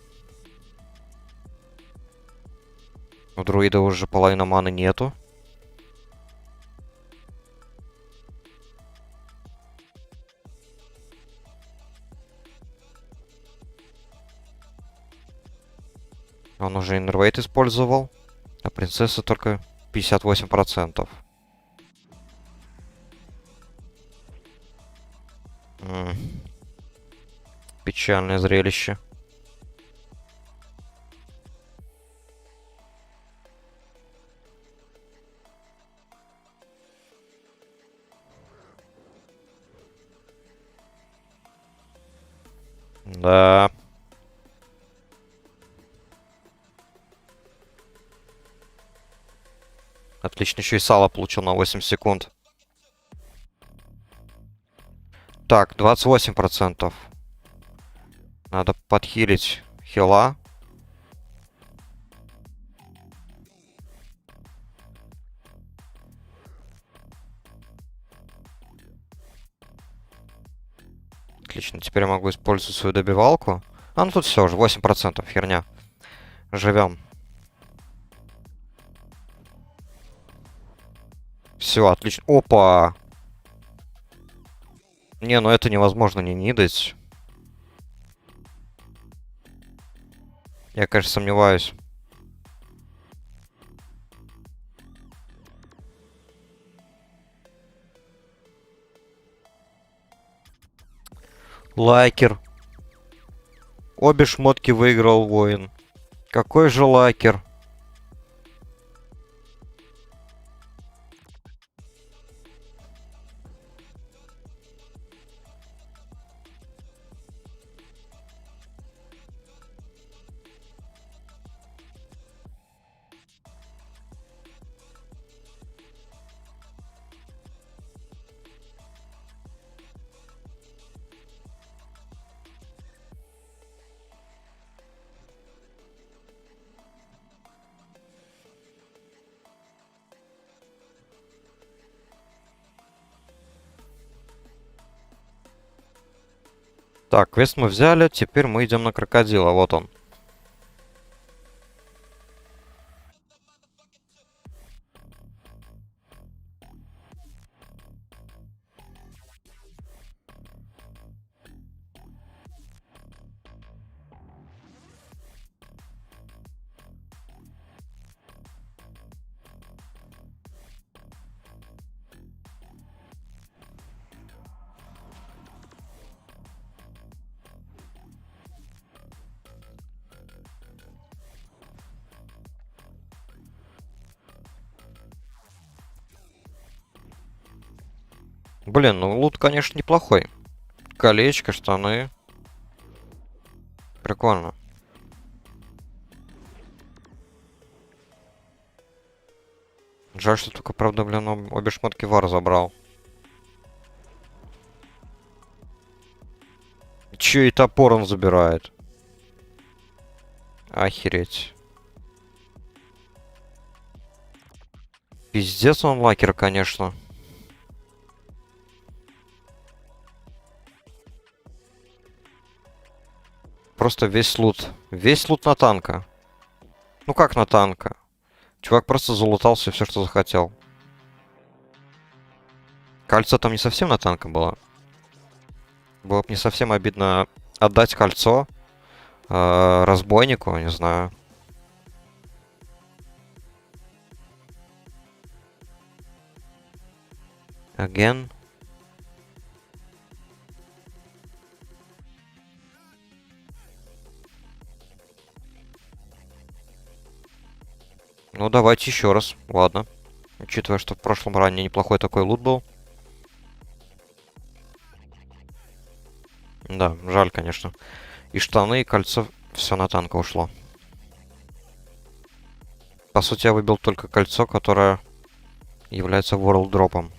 У друида уже половины маны нету. Он уже иннервейт использовал. А принцесса только 58%. М. Печальное зрелище. Да. Отлично, еще и сало получил на 8 секунд. Так, 28%. Надо подхилить хила. Отлично, теперь я могу использовать свою добивалку. А, ну тут все уже, 8%, херня. Живем. Все, отлично. Опа! Не, ну это невозможно не нидать. Я, конечно, сомневаюсь. Лайкер. Обе шмотки выиграл воин. Какой же лайкер? Так, квест мы взяли, теперь мы идем на крокодила, вот он. Блин, ну лут, конечно, неплохой. Колечко, штаны. Прикольно. Жаль, что только, правда, блин, обе шмотки вар забрал. Че и топор он забирает? Охереть. Пиздец он лакер, конечно. Просто весь лут. Весь лут на танка. Ну как на танка? Чувак просто залутал все, что захотел. Кольцо там не совсем на танка было. Было бы не совсем обидно отдать кольцо разбойнику, не знаю. Again. Ну, давайте еще раз. Ладно. Учитывая, что в прошлом ранее неплохой такой лут был. Да, жаль, конечно. И штаны, и кольцо, все на танка ушло. По сути, я выбил только кольцо, которое является world дропом.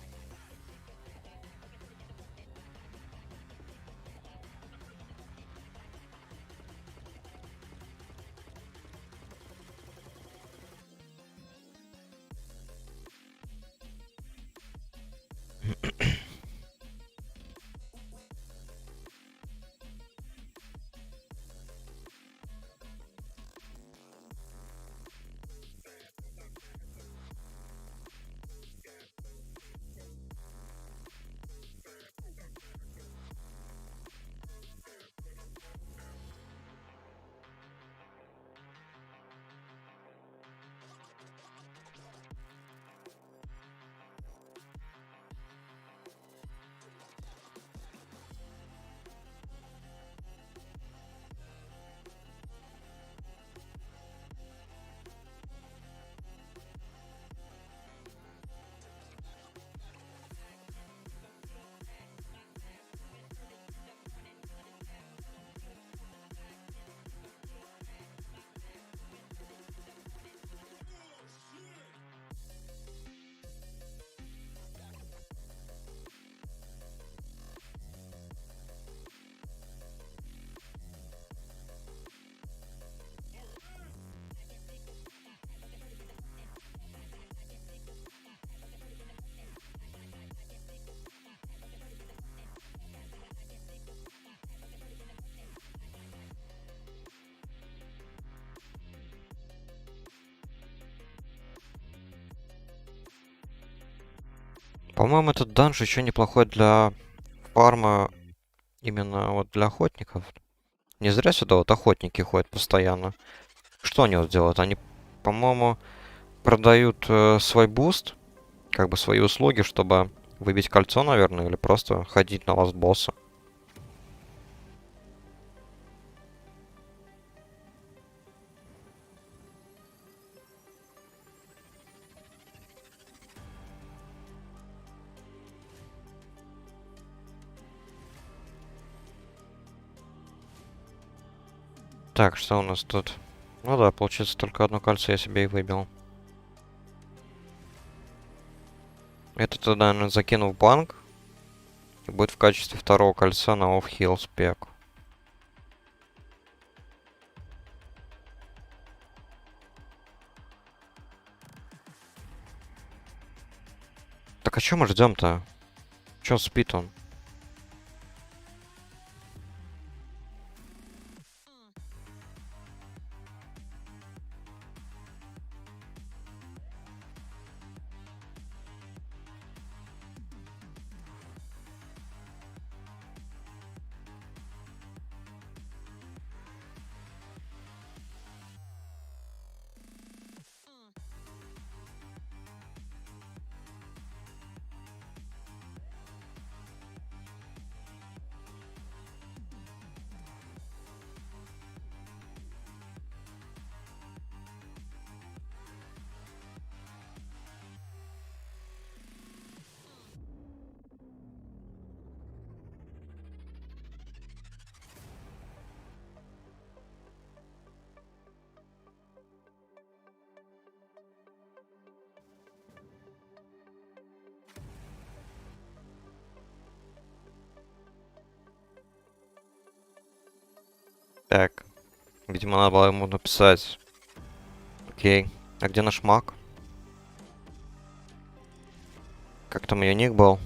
По-моему, этот данж еще неплохой для фарма, именно вот для охотников. Не зря сюда вот охотники ходят постоянно. Что они вот делают? Они, по-моему, продают свой буст, как бы свои услуги, чтобы выбить кольцо, наверное, или просто ходить на ласт босса. Так, что у нас тут? Ну да, получается, только одно кольцо я себе и выбил. Это туда, наверное, закину в банк. И будет в качестве второго кольца на off-heal спек. Так а чё мы ждем-то? Чё спит он? Так, видимо, надо было ему написать. Окей. А где наш маг? Как там ее ник был?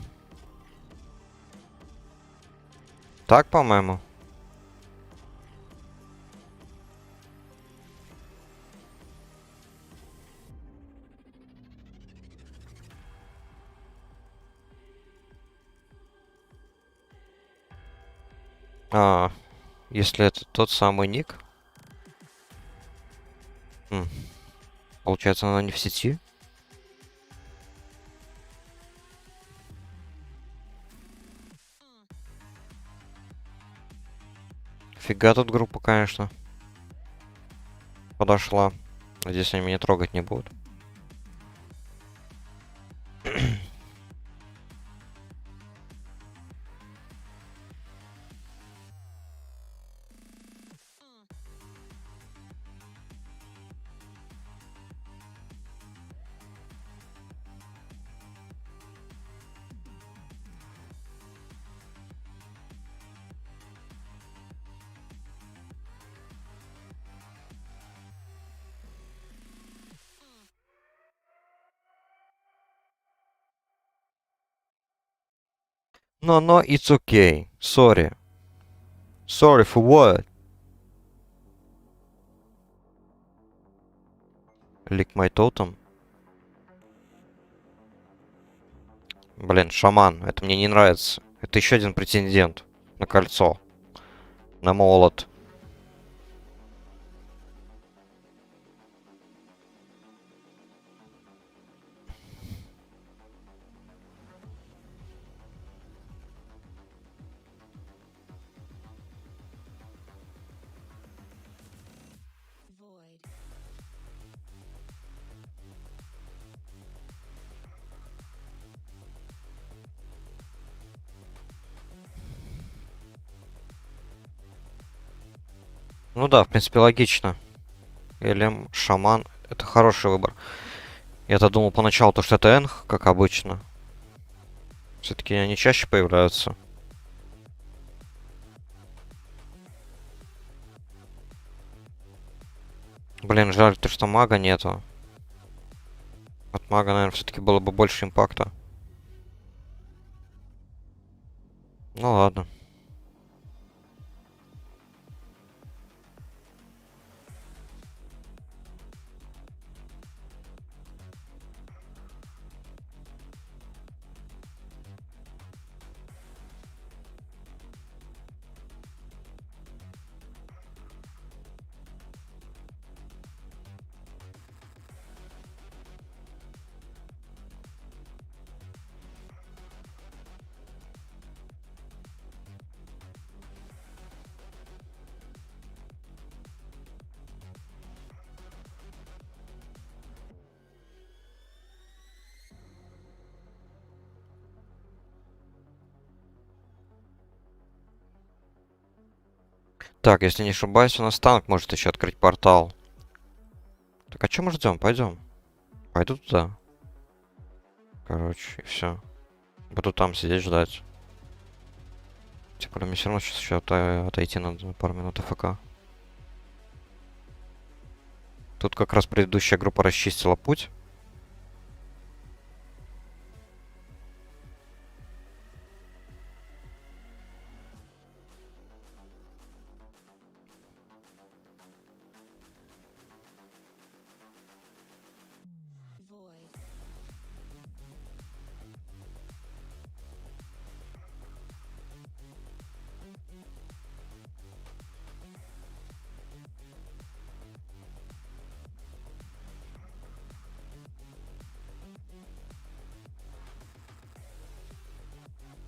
Так, по-моему. А, если это тот самый ник. Получается, она не в сети. Фига тут группа, конечно. Подошла. Надеюсь, они меня трогать не будут. No, it's okay. Sorry. Sorry for what? Lick my totem. Блин, шаман. Это мне не нравится. Это еще один претендент на кольцо. На молот. Ну да, в принципе, логично. Элем, шаман. Это хороший выбор. Я-то думал поначалу, то, что это Энх, как обычно. Все-таки они чаще появляются. Блин, жаль, то, что мага нету. От мага, наверное, все-таки было бы больше импакта. Ну ладно. Так, если не ошибаюсь, у нас танк может еще открыть портал. Так, а что мы ждем? Пойдем. Пойду туда. Короче, и все. Буду там сидеть ждать. Типа, мне все равно сейчас еще отойти надо на пару минут АФК. Тут как раз предыдущая группа расчистила путь.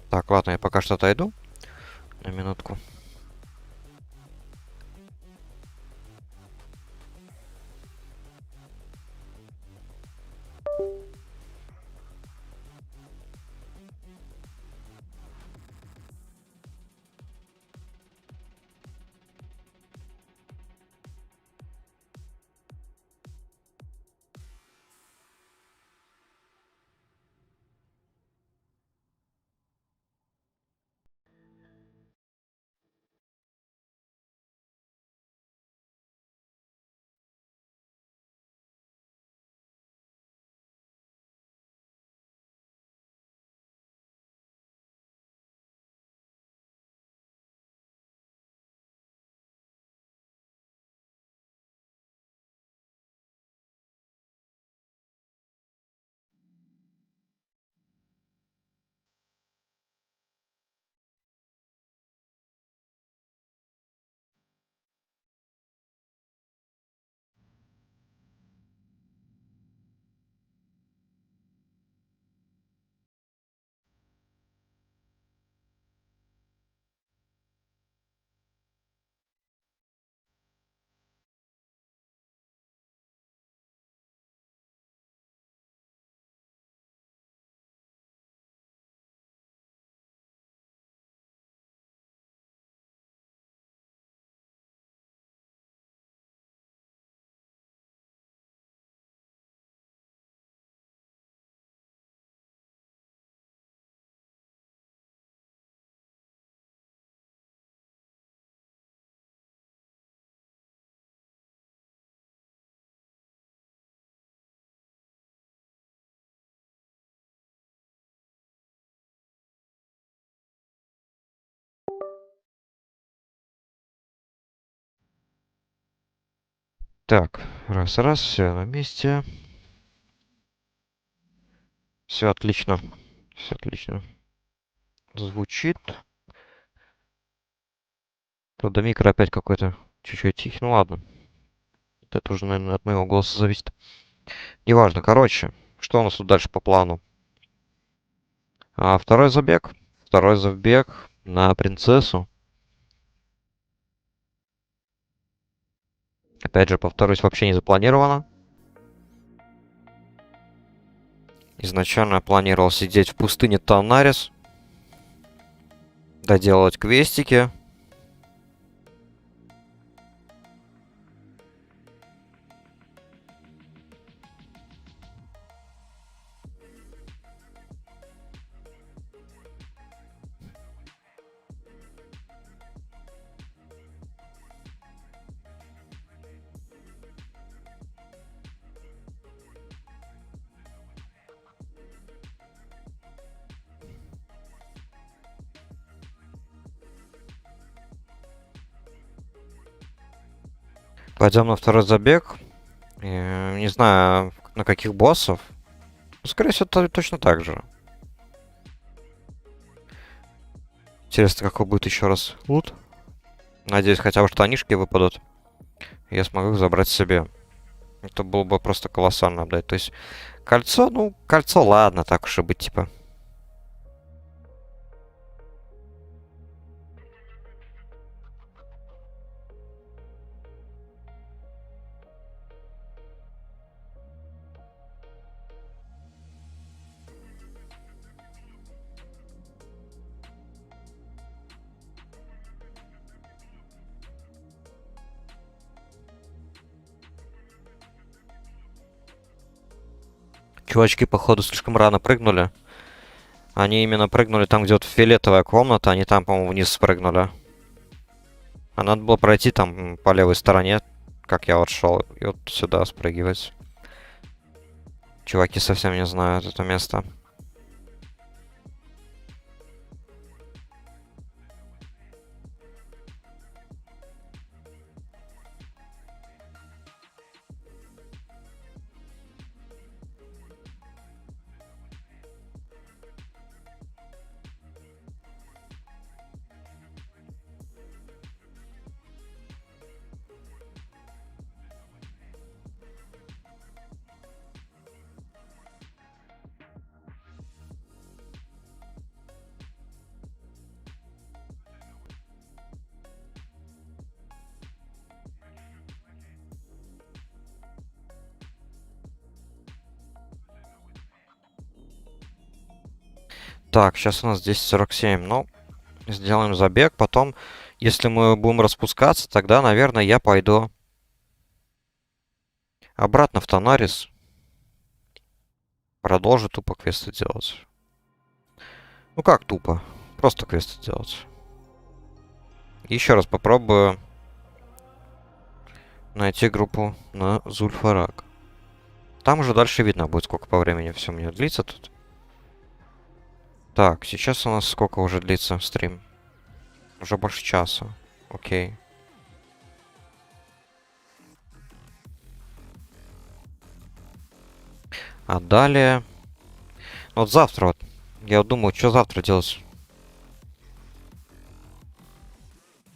Так, ладно, я пока что отойду. На минутку. Так, раз, все на месте. Все отлично. Все отлично. Звучит. Правда, микро опять какой-то чуть-чуть тихий. Ну ладно. Это уже, наверное, от моего голоса зависит. Неважно. Короче, что у нас тут дальше по плану? Второй забег. Второй забег на принцессу. Опять же, повторюсь, вообще не запланировано. Изначально я планировал сидеть в пустыне Танарис. Доделать квестики. Пойдем на второй забег. Не знаю, на каких боссов. Скорее всего, точно так же. Интересно, какой будет еще раз лут. Надеюсь, хотя бы штанишки выпадут. Я смогу их забрать себе. Это было бы просто колоссально отдать. То есть, кольцо, ну, кольцо, ладно, так уж и быть, типа. Чувачки, походу, слишком рано прыгнули. Они именно прыгнули там, где вот фиолетовая комната, они там, по-моему, вниз спрыгнули. А надо было пройти там по левой стороне, как я вот шел, и вот сюда спрыгивать. Чуваки совсем не знают это место. Так, сейчас у нас 10:47. Ну, сделаем забег. Потом, если мы будем распускаться, тогда, наверное, я пойду обратно в Танарис. Продолжу тупо квесты делать. Ну как тупо? Просто квесты делать. Еще раз попробую найти группу на Зульфарак. Там уже дальше видно будет, сколько по времени все мне длится тут. Так, сейчас у нас сколько уже длится стрим? Уже больше часа. Окей. А далее... Вот завтра вот. Я вот думаю, что завтра делать.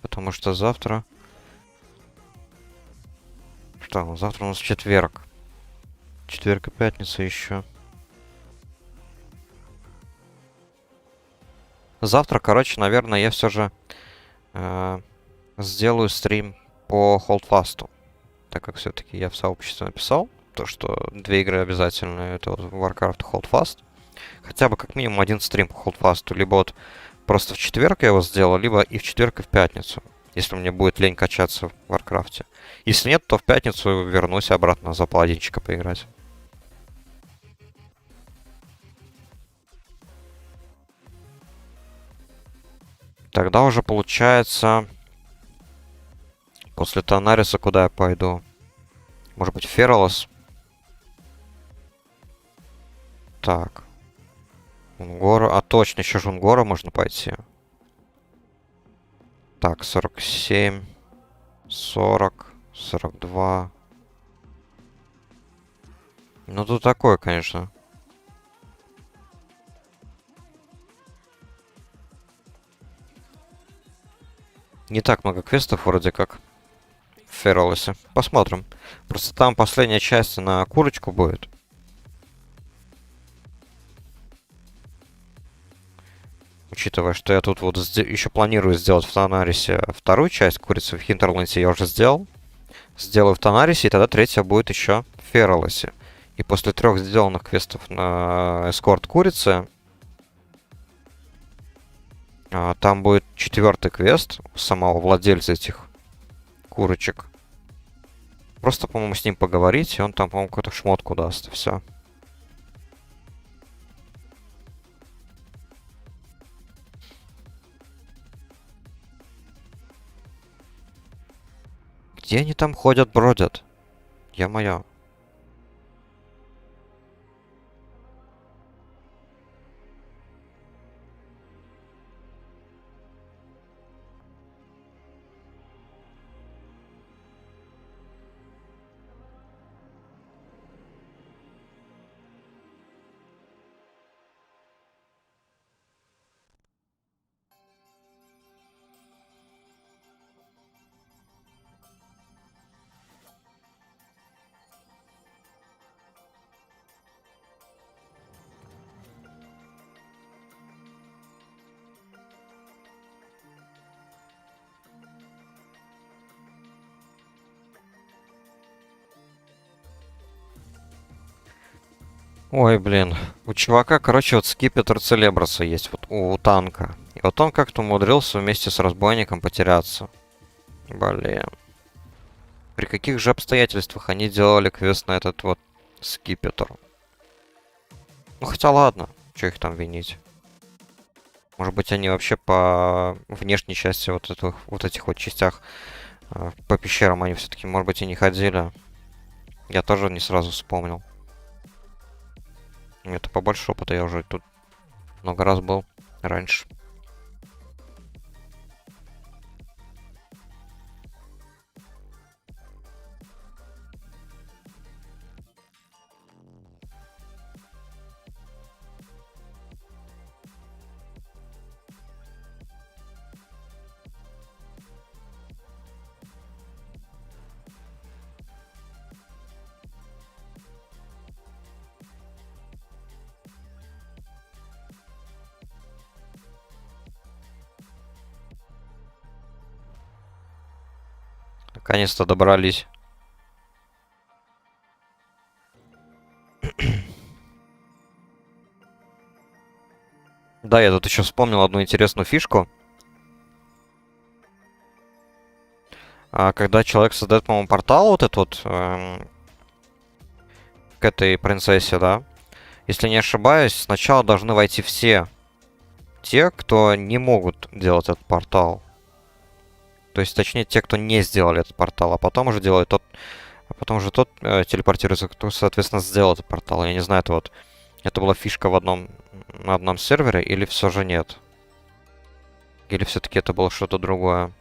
Потому что завтра... Что, завтра у нас четверг. Четверг и пятница еще. Завтра, короче, наверное, я все же сделаю стрим по Holdfast. Так как все-таки я в сообществе написал, то, что 2 игры обязательно, это вот Warcraft и Holdfast. Хотя бы как минимум один стрим по Holdfast. Либо вот просто в четверг я его сделал, либо и в четверг, и в пятницу. Если мне будет лень качаться в Warcraft. Если нет, то в пятницу вернусь обратно за паладинчика поиграть. Тогда уже получается... После Танариса куда я пойду? Может быть, Фералос? Так. Унгора. А точно, еще Жунгора можно пойти. Так, 47, 40, 42. Ну, тут такое, конечно. Не так много квестов вроде как в Фералосе. Посмотрим. Просто там последняя часть на курочку будет. Учитывая, что я тут вот еще планирую сделать в Танарисе вторую часть курицы в Хинтерленде, я уже сделал. Сделаю в Танарисе, и тогда третья будет еще в Фералосе. И после 3 сделанных квестов на эскорт курицы, там будет 4-й квест у самого владельца этих курочек. Просто, по-моему, с ним поговорить, и он там, по-моему, какую-то шмотку даст, и все. Где они там ходят, бродят? Ё-моё. Ой, блин. У чувака, короче, вот скипетр Целеброса есть, вот у танка. И вот он как-то умудрился вместе с разбойником потеряться. Блин. При каких же обстоятельствах они делали квест на этот вот скипетр? Ну хотя ладно, что их там винить. Может быть, они вообще по внешней части вот этих вот частях по пещерам они все-таки, может быть, и не ходили. Я тоже не сразу вспомнил. Это побольше опыта, я уже тут много раз был раньше. Наконец-то добрались. Да, я тут еще вспомнил одну интересную фишку. Когда человек создает, по-моему, портал вот этот вот к этой принцессе, да? Если не ошибаюсь, сначала должны войти все те, кто не могут делать этот портал. То есть, точнее, те, кто не сделали этот портал, а потом уже делает тот... А потом уже тот телепортируется, кто, соответственно, сделал этот портал. Я не знаю, это вот... Это была фишка на одном сервере, или все же нет? Или все-таки это было что-то другое?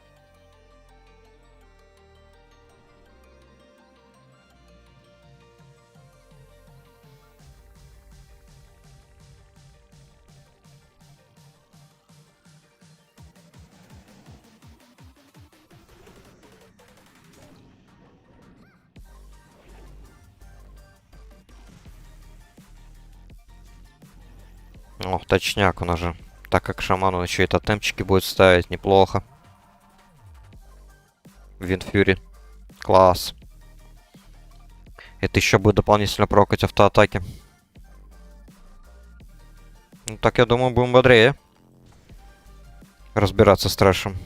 Ох, точняк, он же. Так как шаман, он еще и тотемчики будет ставить, неплохо. Винфьюри. Класс. Это еще будет дополнительно прокать автоатаки. Ну так, я думаю, будем бодрее разбираться с трэшем.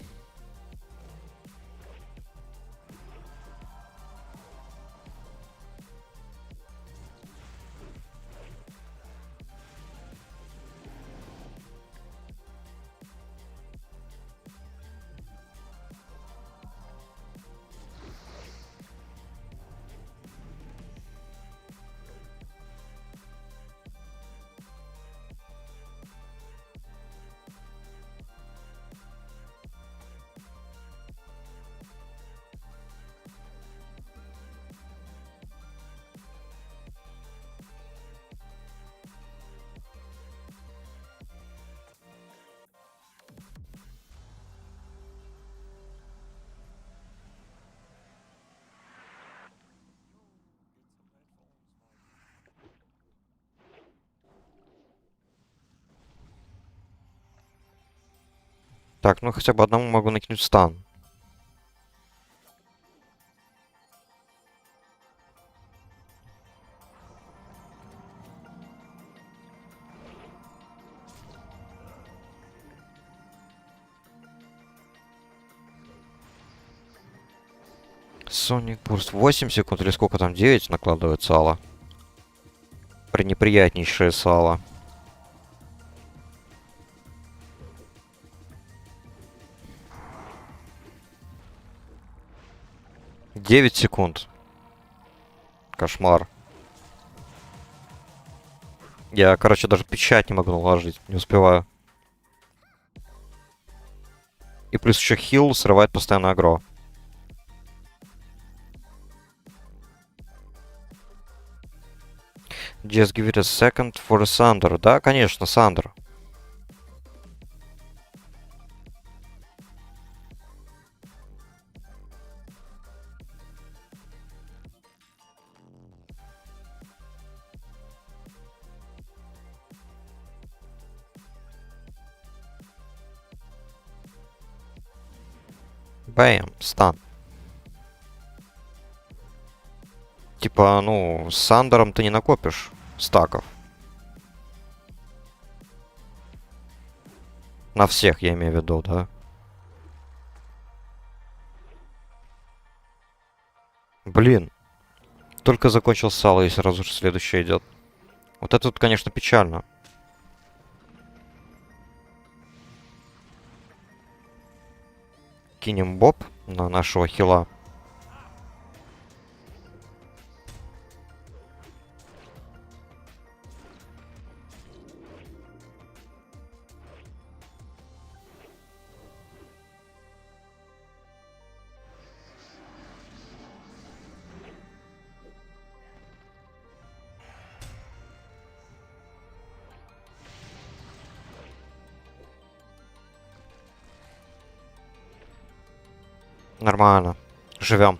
Так, ну хотя бы одному могу накинуть стан. Sonic Burst 8 секунд или сколько там? 9 накладывает сало. Пренеприятнейшее сало. Девять секунд. Кошмар. Я, короче, даже печать не могу наложить. Не успеваю. И плюс еще хил срывает постоянно агро. Just give it a second for a Сандер. Да, конечно, Сандер. Бэм, стан. Типа, ну, с Сандером ты не накопишь стаков. На всех, я имею в виду, да? Блин. Только закончил сало, и сразу же следующее идет. Вот это вот, конечно, печально. Кинем боб на нашего хила. Нормально. Живем.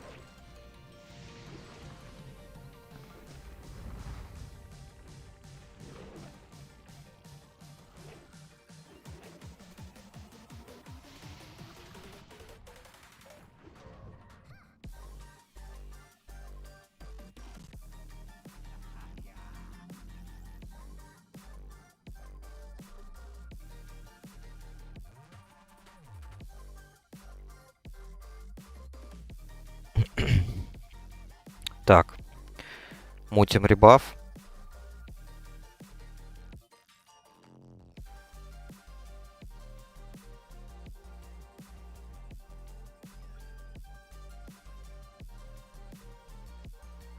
Так. Мутим ребаф.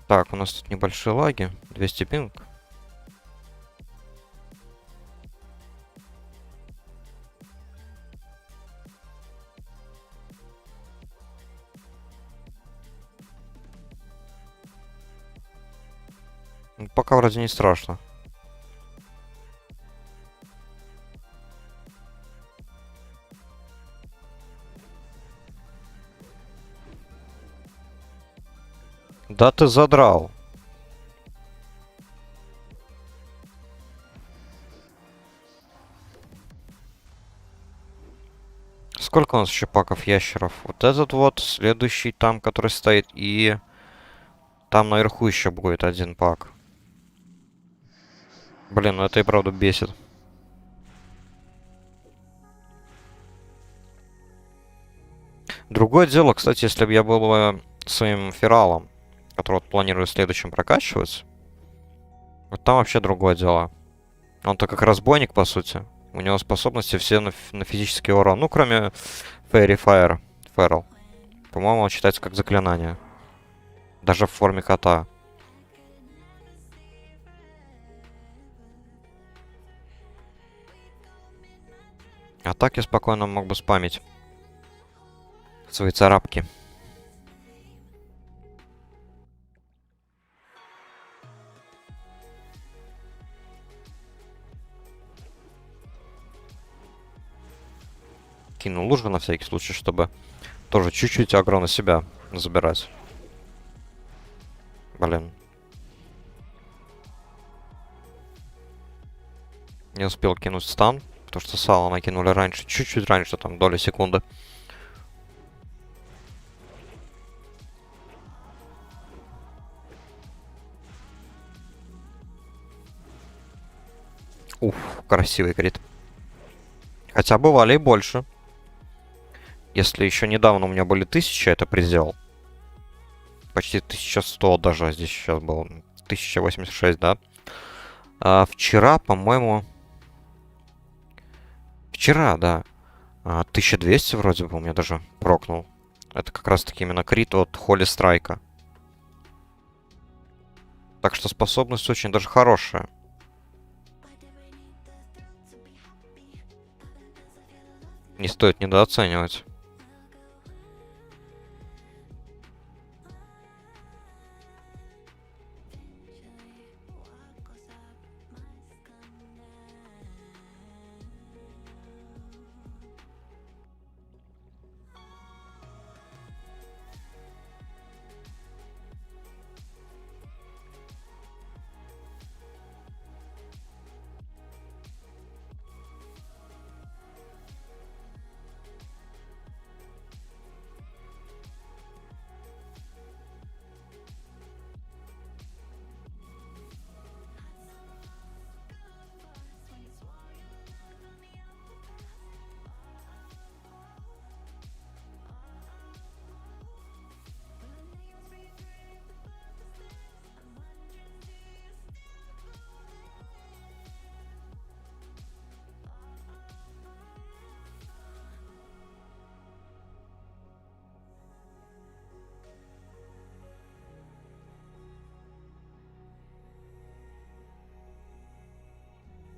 Так, у нас тут небольшие лаги. 200 пинг. Ну, пока вроде не страшно. Да ты задрал. Сколько у нас еще паков ящеров? Вот этот вот, следующий там, который стоит, и там наверху еще будет один пак. Блин, ну это и правда бесит. Другое дело, кстати, если бы я был своим фералом, который вот планирую следующим прокачивать, вот там вообще другое дело. Он-то как разбойник, по сути. У него способности все на физический урон. Ну, кроме Fairy Fire. Feral. По-моему, он считается как заклинание. Даже в форме кота. А так я спокойно мог бы спамить свои царапки. Кину лужу на всякий случай, чтобы тоже чуть-чуть агро на себя забирать. Блин. Не успел кинуть стан, потому что сало накинули раньше, чуть-чуть раньше, там, доли секунды. Уф, красивый крит. Хотя бывали и больше. Если еще недавно у меня были 1000, это предел. Почти 1100 даже, а здесь сейчас было 1086, да? А вчера, по-моему... Вчера, да. 1200 вроде бы у меня даже прокнул. Это как раз-таки именно крит от Холли Страйка. Так что способность очень даже хорошая. Не стоит недооценивать.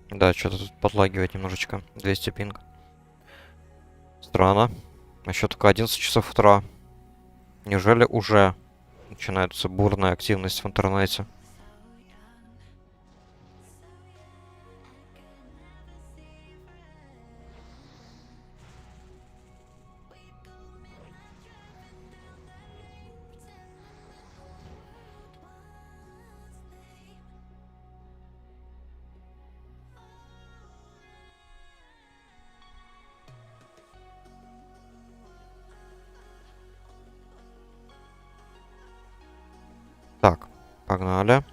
Да, что-то тут подлагивает немножечко. 200 пинг. Странно. Еще только 11 часов утра. Неужели уже начинается бурная активность в интернете? Так, погнали.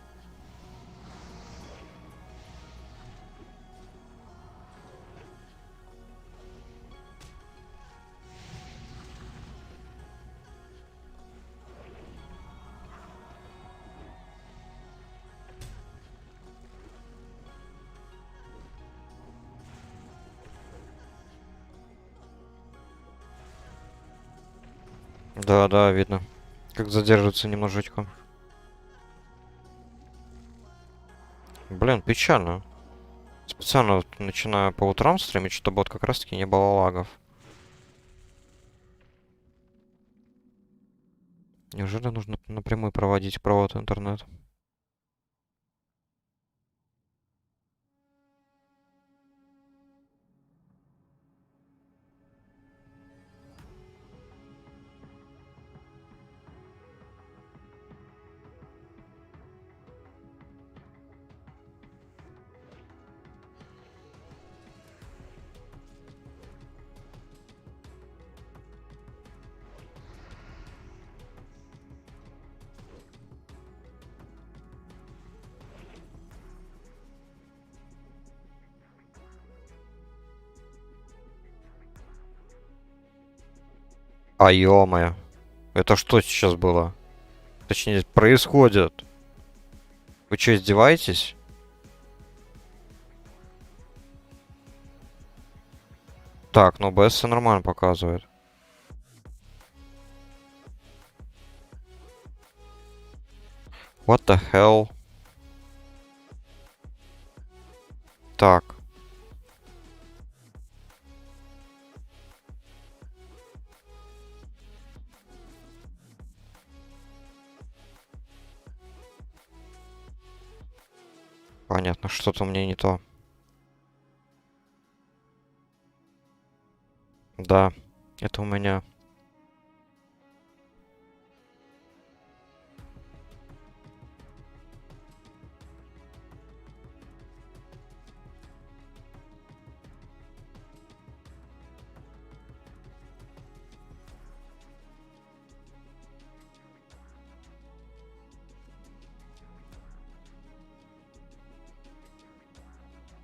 Да, да, видно. Как задерживается немножечко. Блин, печально. Специально вот начинаю по утрам стримить, чтобы вот как раз таки не было лагов. Неужели нужно напрямую проводить провод в интернет? А ё-моё. Это что сейчас было? Точнее, происходит. Вы что, издеваетесь? Так, ну БС все нормально показывает. What the hell? Так. Понятно, что-то мне не то. Да, это у меня